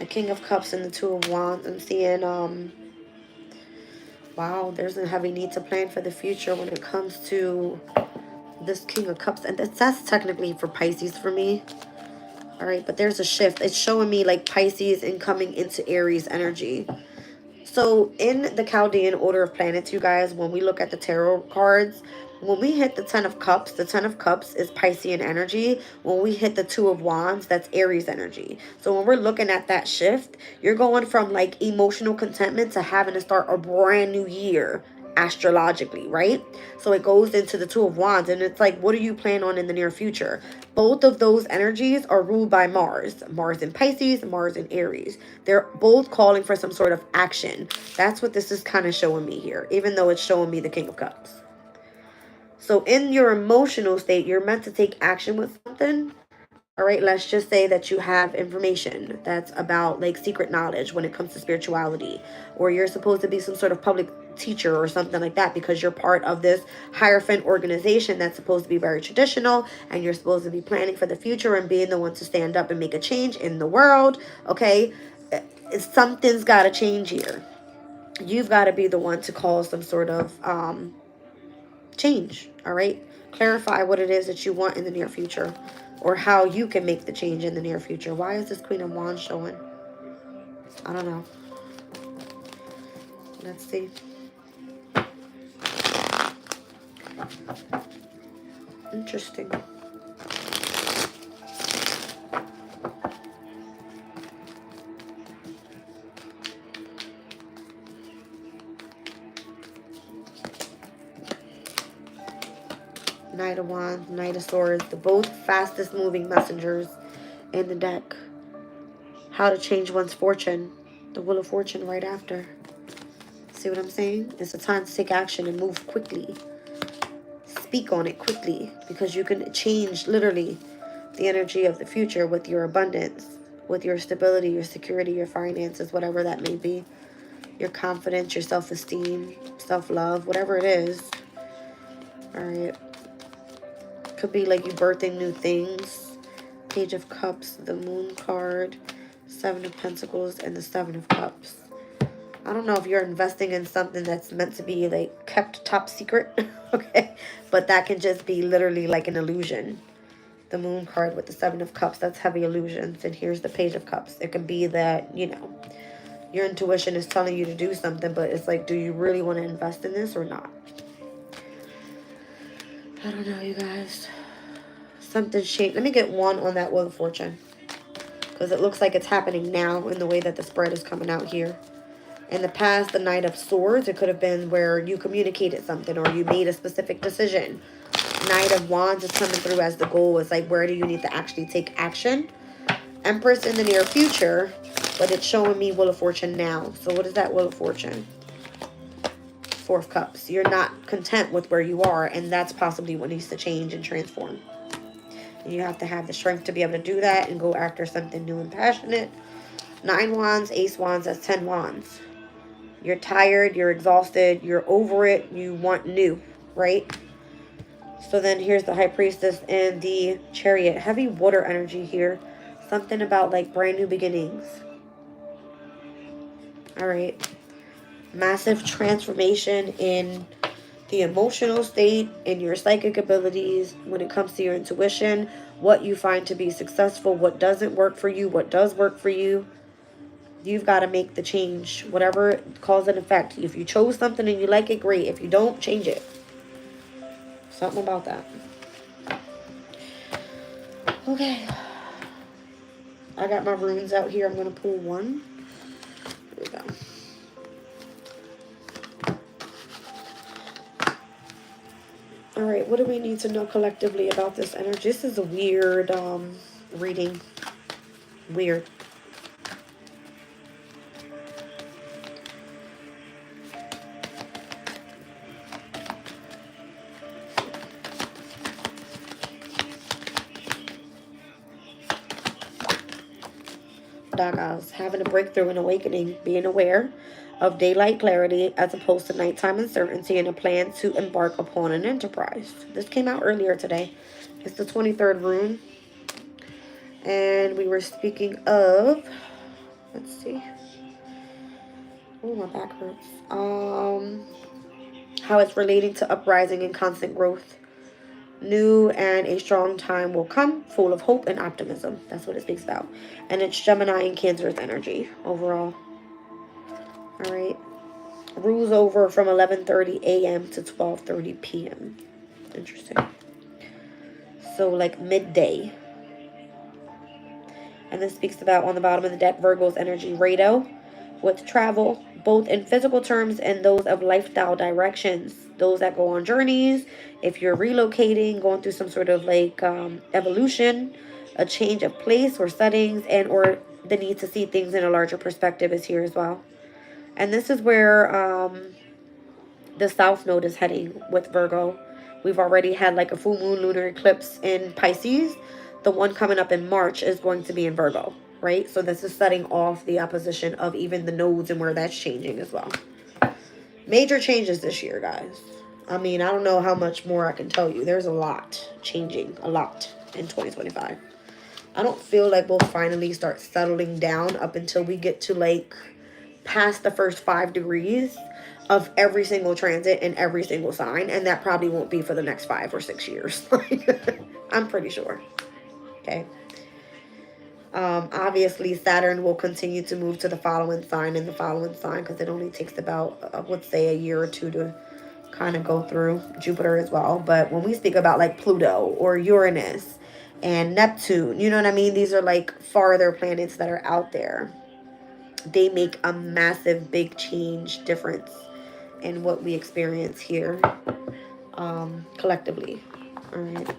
The King of Cups and the Two of Wands. I'm seeing, wow, there's a heavy need to plan for the future when it comes to this King of Cups. And that's technically for Pisces for me. All right, but there's a shift. It's showing me like Pisces and coming into Aries energy. So in the Chaldean order of planets, you guys, when we look at the tarot cards, when we hit the Ten of Cups is Piscean energy. When we hit the Two of Wands, that's Aries energy. So when we're looking at that shift, you're going from like emotional contentment to having to start a brand new year astrologically, right? So it goes into the Two of Wands, and it's like, what do you plan on in the near future? Both of those energies are ruled by Mars. Mars in Pisces, Mars in Aries. They're both calling for some sort of action. That's what this is kind of showing me here, even though it's showing me the King of Cups. So in your emotional state, you're meant to take action with something. All right, let's just say that you have information that's about like secret knowledge when it comes to spirituality, or you're supposed to be some sort of public teacher or something like that because you're part of this Hierophant organization that's supposed to be very traditional, and you're supposed to be planning for the future and being the one to stand up and make a change in the world. Okay, something's got to change here. You've got to be the one to cause some sort of change. All right, clarify what it is that you want in the near future, or how you can make the change in the near future. Why is this Queen of Wands showing? I don't know. Let's see. Interesting. Knight of Wands, Knight of Swords, the both fastest moving messengers in the deck. How to change one's fortune. The Wheel of Fortune right after. See what I'm saying? It's a time to take action and move quickly. Speak on it quickly, because you can change literally the energy of the future with your abundance, with your stability, your security, your finances, whatever that may be. Your confidence, your self-esteem, self-love, whatever it is. All right. Could be like you birthing new things. Page of Cups, the Moon card, Seven of Pentacles, and the Seven of Cups. I don't know if you're investing in something that's meant to be like kept top secret, okay? But that can just be literally like an illusion. The Moon card with the Seven of Cups, that's heavy illusions. And here's the Page of Cups. It can be that, you know, your intuition is telling you to do something, but it's like, do you really want to invest in this or not? I don't know, you guys. Something's changed. Let me get one on that Wheel of Fortune, because it looks like it's happening now in the way that the spread is coming out here. In the past, the Knight of Swords, it could have been where you communicated something or you made a specific decision. Knight of Wands is coming through as the goal. It's like, where do you need to actually take action? Empress in the near future, but it's showing me Wheel of Fortune now. So what is that Wheel of Fortune? Four of Cups. You're not content with where you are, and that's possibly what needs to change and transform. You have to have the strength to be able to do that and go after something new and passionate. 9 wands, ace wands, that's 10 wands. You're tired, you're exhausted, you're over it, you want new, right? So then here's the high priestess and the chariot. Heavy water energy here. Something about like brand new beginnings. All right. Massive transformation in the emotional state, in your psychic abilities, when it comes to your intuition, what you find to be successful, what doesn't work for you, what does work for you. You've got to make the change, whatever cause and effect. If you chose something and you like it, great. If you don't, change it. Something about that. Okay. I got my runes out here. I'm going to pull one. Here we go. All right, what do we need to know collectively about this energy? This is a weird reading. Weird. Dagas, having a breakthrough and awakening, being aware of daylight clarity as opposed to nighttime uncertainty, and a plan to embark upon an enterprise. This came out earlier today. It's the 23rd rune. And we were speaking of, let's see. Oh, my back hurts. How it's relating to uprising and constant growth. New and a strong time will come, full of hope and optimism. That's what it speaks about. And it's Gemini and Cancer's energy overall. All right. Rules over from 11:30 a.m. to 12:30 p.m. Interesting. So like midday. And this speaks about, on the bottom of the deck, Virgo's energy, Rado, with travel, both in physical terms and those of lifestyle directions. Those that go on journeys, if you're relocating, going through some sort of like evolution, a change of place or settings, and or the need to see things in a larger perspective is here as well. And this is where the South Node is heading with Virgo. We've already had like a full moon lunar eclipse in Pisces. The one coming up in March is going to be in Virgo, right? So this is setting off the opposition of even the nodes and where that's changing as well. Major changes this year, guys. I mean, I don't know how much more I can tell you. There's a lot changing, a lot in 2025. I don't feel like we'll finally start settling down up until we get to like past the first 5 degrees of every single transit and every single sign. And that probably won't be for the next 5 or 6 years. I'm pretty sure. Okay. Obviously, Saturn will continue to move to the following sign and the following sign, because it only takes about, I would say, a year or two to kind of go through. Jupiter as well. But when we speak about like Pluto or Uranus and Neptune, you know what I mean? These are like farther planets that are out there. They make a massive, big change, difference in what we experience here collectively. All right.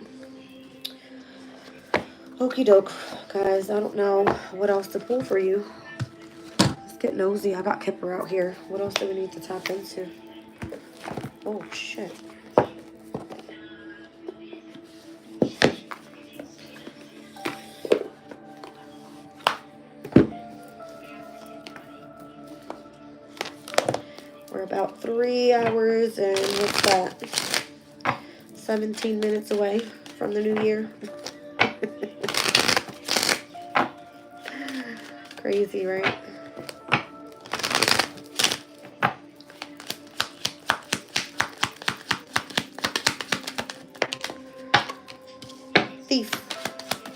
Okie doke, guys. I don't know what else to pull for you. Let's get nosy. I got Kipper out here. What else do we need to tap into? Oh, shit. We're about 3 hours and what's that? 17 minutes away from the new year. Crazy, right? Thief,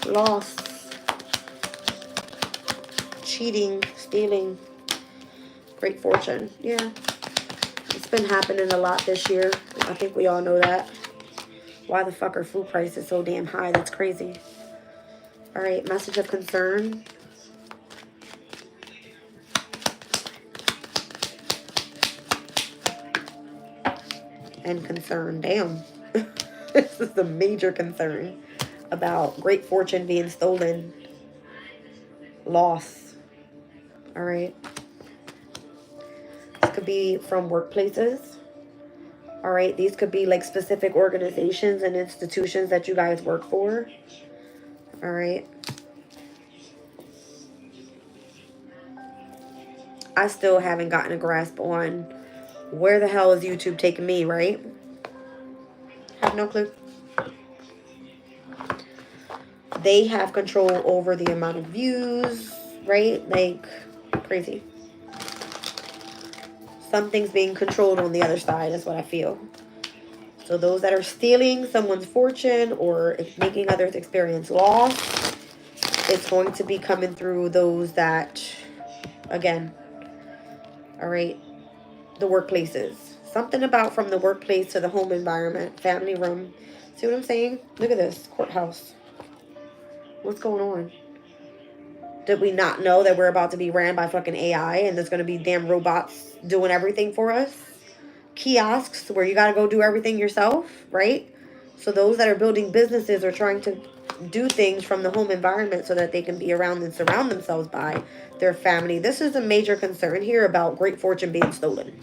loss, cheating, stealing, great fortune. Yeah, it's been happening a lot this year. I think we all know that. Why the fuck are food prices so damn high? That's crazy. All right, message of concern. And concern. Damn. This is a major concern about great fortune being stolen. Loss. All right. This could be from workplaces. All right. These could be like specific organizations and institutions that you guys work for. All right. I still haven't gotten a grasp on where the hell is YouTube taking me, right? Have no clue. They have control over the amount of views, right? Like, crazy. Something's being controlled on the other side is what I feel. So those that are stealing someone's fortune or making others experience loss, it's going to be coming through those that, again, all right, the workplaces. Something about from the workplace to the home environment, family room. See what I'm saying? Look at this, courthouse. What's going on? Did we not know that we're about to be ran by fucking AI and there's going to be damn robots doing everything for us? Kiosks where you got to go do everything yourself, right? So those that are building businesses are trying to do things from the home environment so that they can be around and surround themselves by their family. This is a major concern here about great fortune being stolen.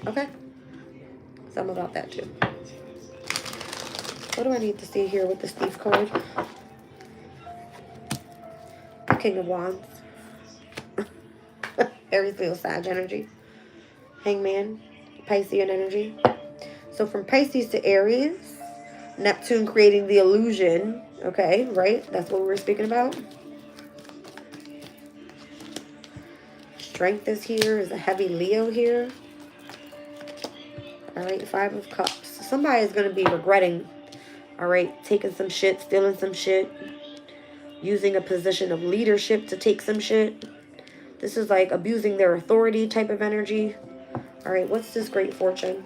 Okay? Some about that too. What do I need to see here with the thief card? The King of Wands. Aries, Leo, Sag energy. Hangman. Piscean energy. So from Pisces to Aries, Neptune creating the illusion. Okay, right? That's what we were speaking about. Strength is here. Is a heavy Leo here. All right, Five of Cups. Somebody is going to be regretting, all right, taking some shit, stealing some shit, using a position of leadership to take some shit. This is like abusing their authority type of energy. All right, what's this great fortune?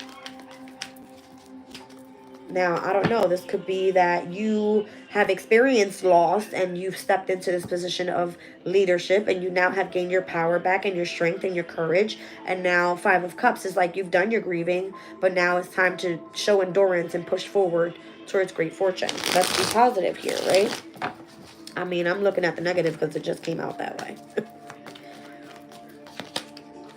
Now, I don't know. This could be that you have experienced loss and you've stepped into this position of leadership and you now have gained your power back and your strength and your courage. And now Five of Cups is like you've done your grieving, but now it's time to show endurance and push forward towards great fortune. Let's be positive here, right? I mean, I'm looking at the negative because it just came out that way.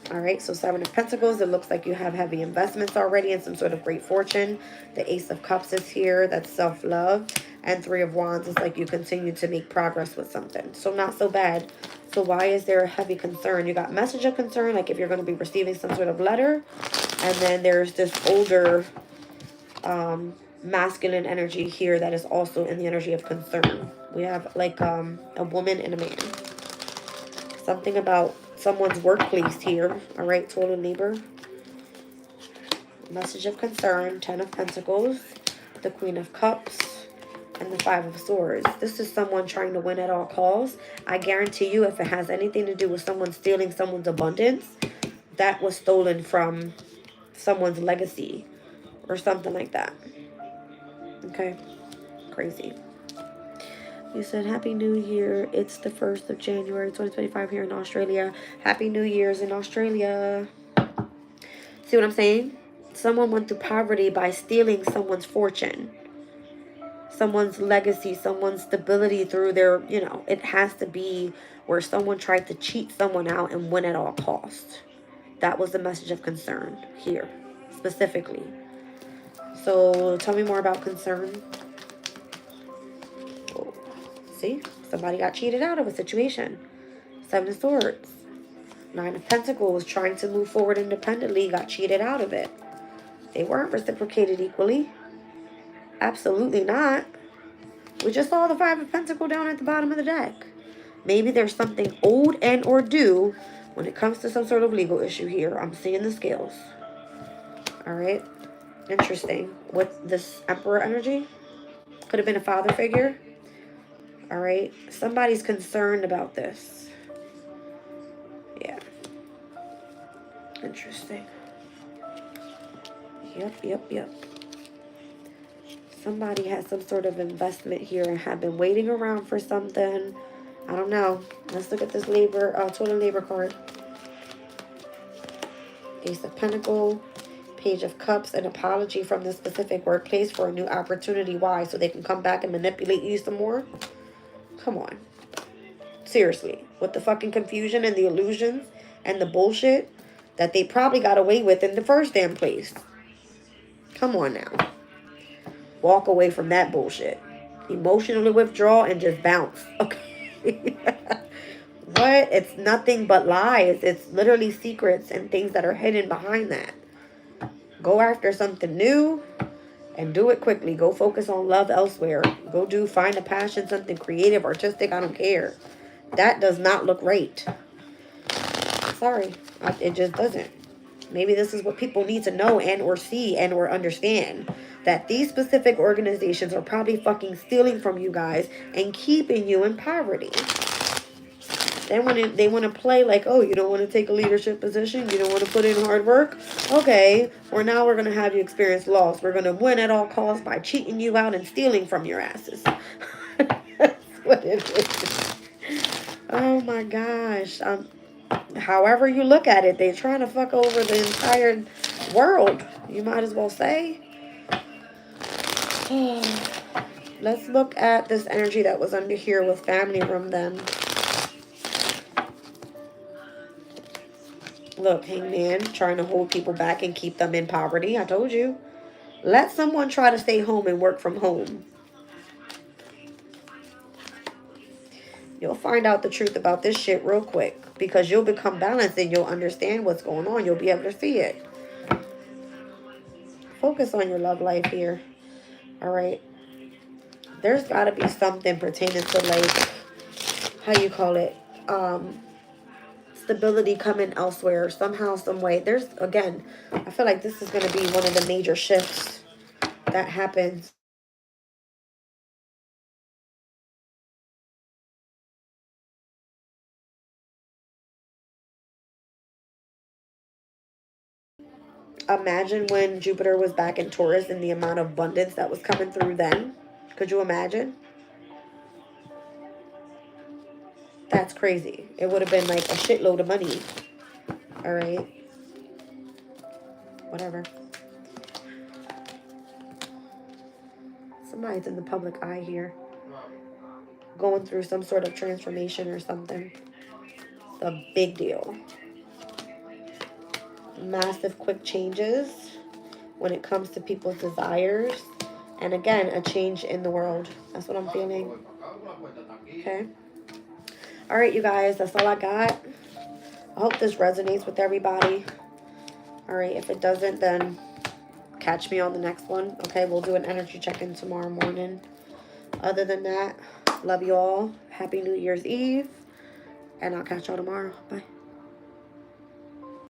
All right, so Seven of Pentacles, it looks like you have heavy investments already and some sort of great fortune. The Ace of Cups is here, that's self-love. And Three of Wands is like you continue to make progress with something. So not so bad. So why is there a heavy concern? You got message of concern, like if you're going to be receiving some sort of letter. And then there's this older masculine energy here that is also in the energy of concern. We have like a woman and a man. Something about someone's workplace here. All right, total Libra. Message of concern. Ten of Pentacles. The Queen of Cups. And the Five of Swords. This is someone trying to win at all costs. I guarantee you if it has anything to do with someone stealing someone's abundance, that was stolen from someone's legacy or something like that. Okay? Crazy. You said Happy New Year. It's the 1st of January 2025 here in Australia. Happy New Year's in Australia. See what I'm saying? Someone went through poverty by stealing someone's fortune. Someone's legacy, someone's stability through their, you know, it has to be where someone tried to cheat someone out and win at all costs. That was the message of concern here, specifically. So tell me more about concern. See, somebody got cheated out of a situation. Seven of Swords. Nine of Pentacles, trying to move forward independently, got cheated out of it. They weren't reciprocated equally. Absolutely not. We just saw the Five of Pentacles down at the bottom of the deck. Maybe there's something owed and or due when it comes to some sort of legal issue here. I'm seeing the scales. All right. Interesting. With this Emperor energy, could have been a father figure. All right. Somebody's concerned about this. Yeah. Interesting. Yep. Somebody has some sort of investment here and have been waiting around for something. I don't know. Let's look at this total labor card. Ace of Pentacles. Page of Cups, an apology from the specific workplace for a new opportunity. Why? So they can come back and manipulate you some more? Come on. Seriously. With the fucking confusion and the illusions and the bullshit that they probably got away with in the first damn place. Come on now. Walk away from that bullshit. Emotionally withdraw and just bounce. Okay. What? It's nothing but lies. It's literally secrets and things that are hidden behind that. Go after something new and do it quickly. Go focus on love elsewhere. Go find a passion, something creative, artistic. I don't care. That does not look right. Sorry. It just doesn't. Maybe this is what people need to know and or see and or understand. That these specific organizations are probably fucking stealing from you guys and keeping you in poverty. They want to play like, oh, you don't want to take a leadership position, you don't want to put in hard work. Okay, or now we're going to have you experience loss. We're going to win at all costs by cheating you out and stealing from your asses. That's what it is. Oh my gosh. However you look at it, they're trying to fuck over the entire world. You might as well say. Let's look at this energy that was under here with family room then. Look, hangman, trying to hold people back and keep them in poverty. I told you. Let someone try to stay home and work from home. You'll find out the truth about this shit real quick. Because you'll become balanced and you'll understand what's going on. You'll be able to see it. Focus on your love life here. Alright. There's got to be something pertaining to, like, how you call it? Stability coming elsewhere. Somehow, some way. There's, again, I feel like this is going to be one of the major shifts that happens. Imagine when Jupiter was back in Taurus and the amount of abundance that was coming through then. Could you imagine? That's crazy. It would have been like a shitload of money. All right. Whatever. Somebody's in the public eye here. Going through some sort of transformation or something. It's a big deal. Massive quick changes when it comes to people's desires. And again, a change in the world. That's what I'm feeling. Okay. All right, you guys. That's all I got. I hope this resonates with everybody. All right. If it doesn't, then catch me on the next one. Okay. We'll do an energy check-in tomorrow morning. Other than that, love you all. Happy New Year's Eve. And I'll catch y'all tomorrow. Bye.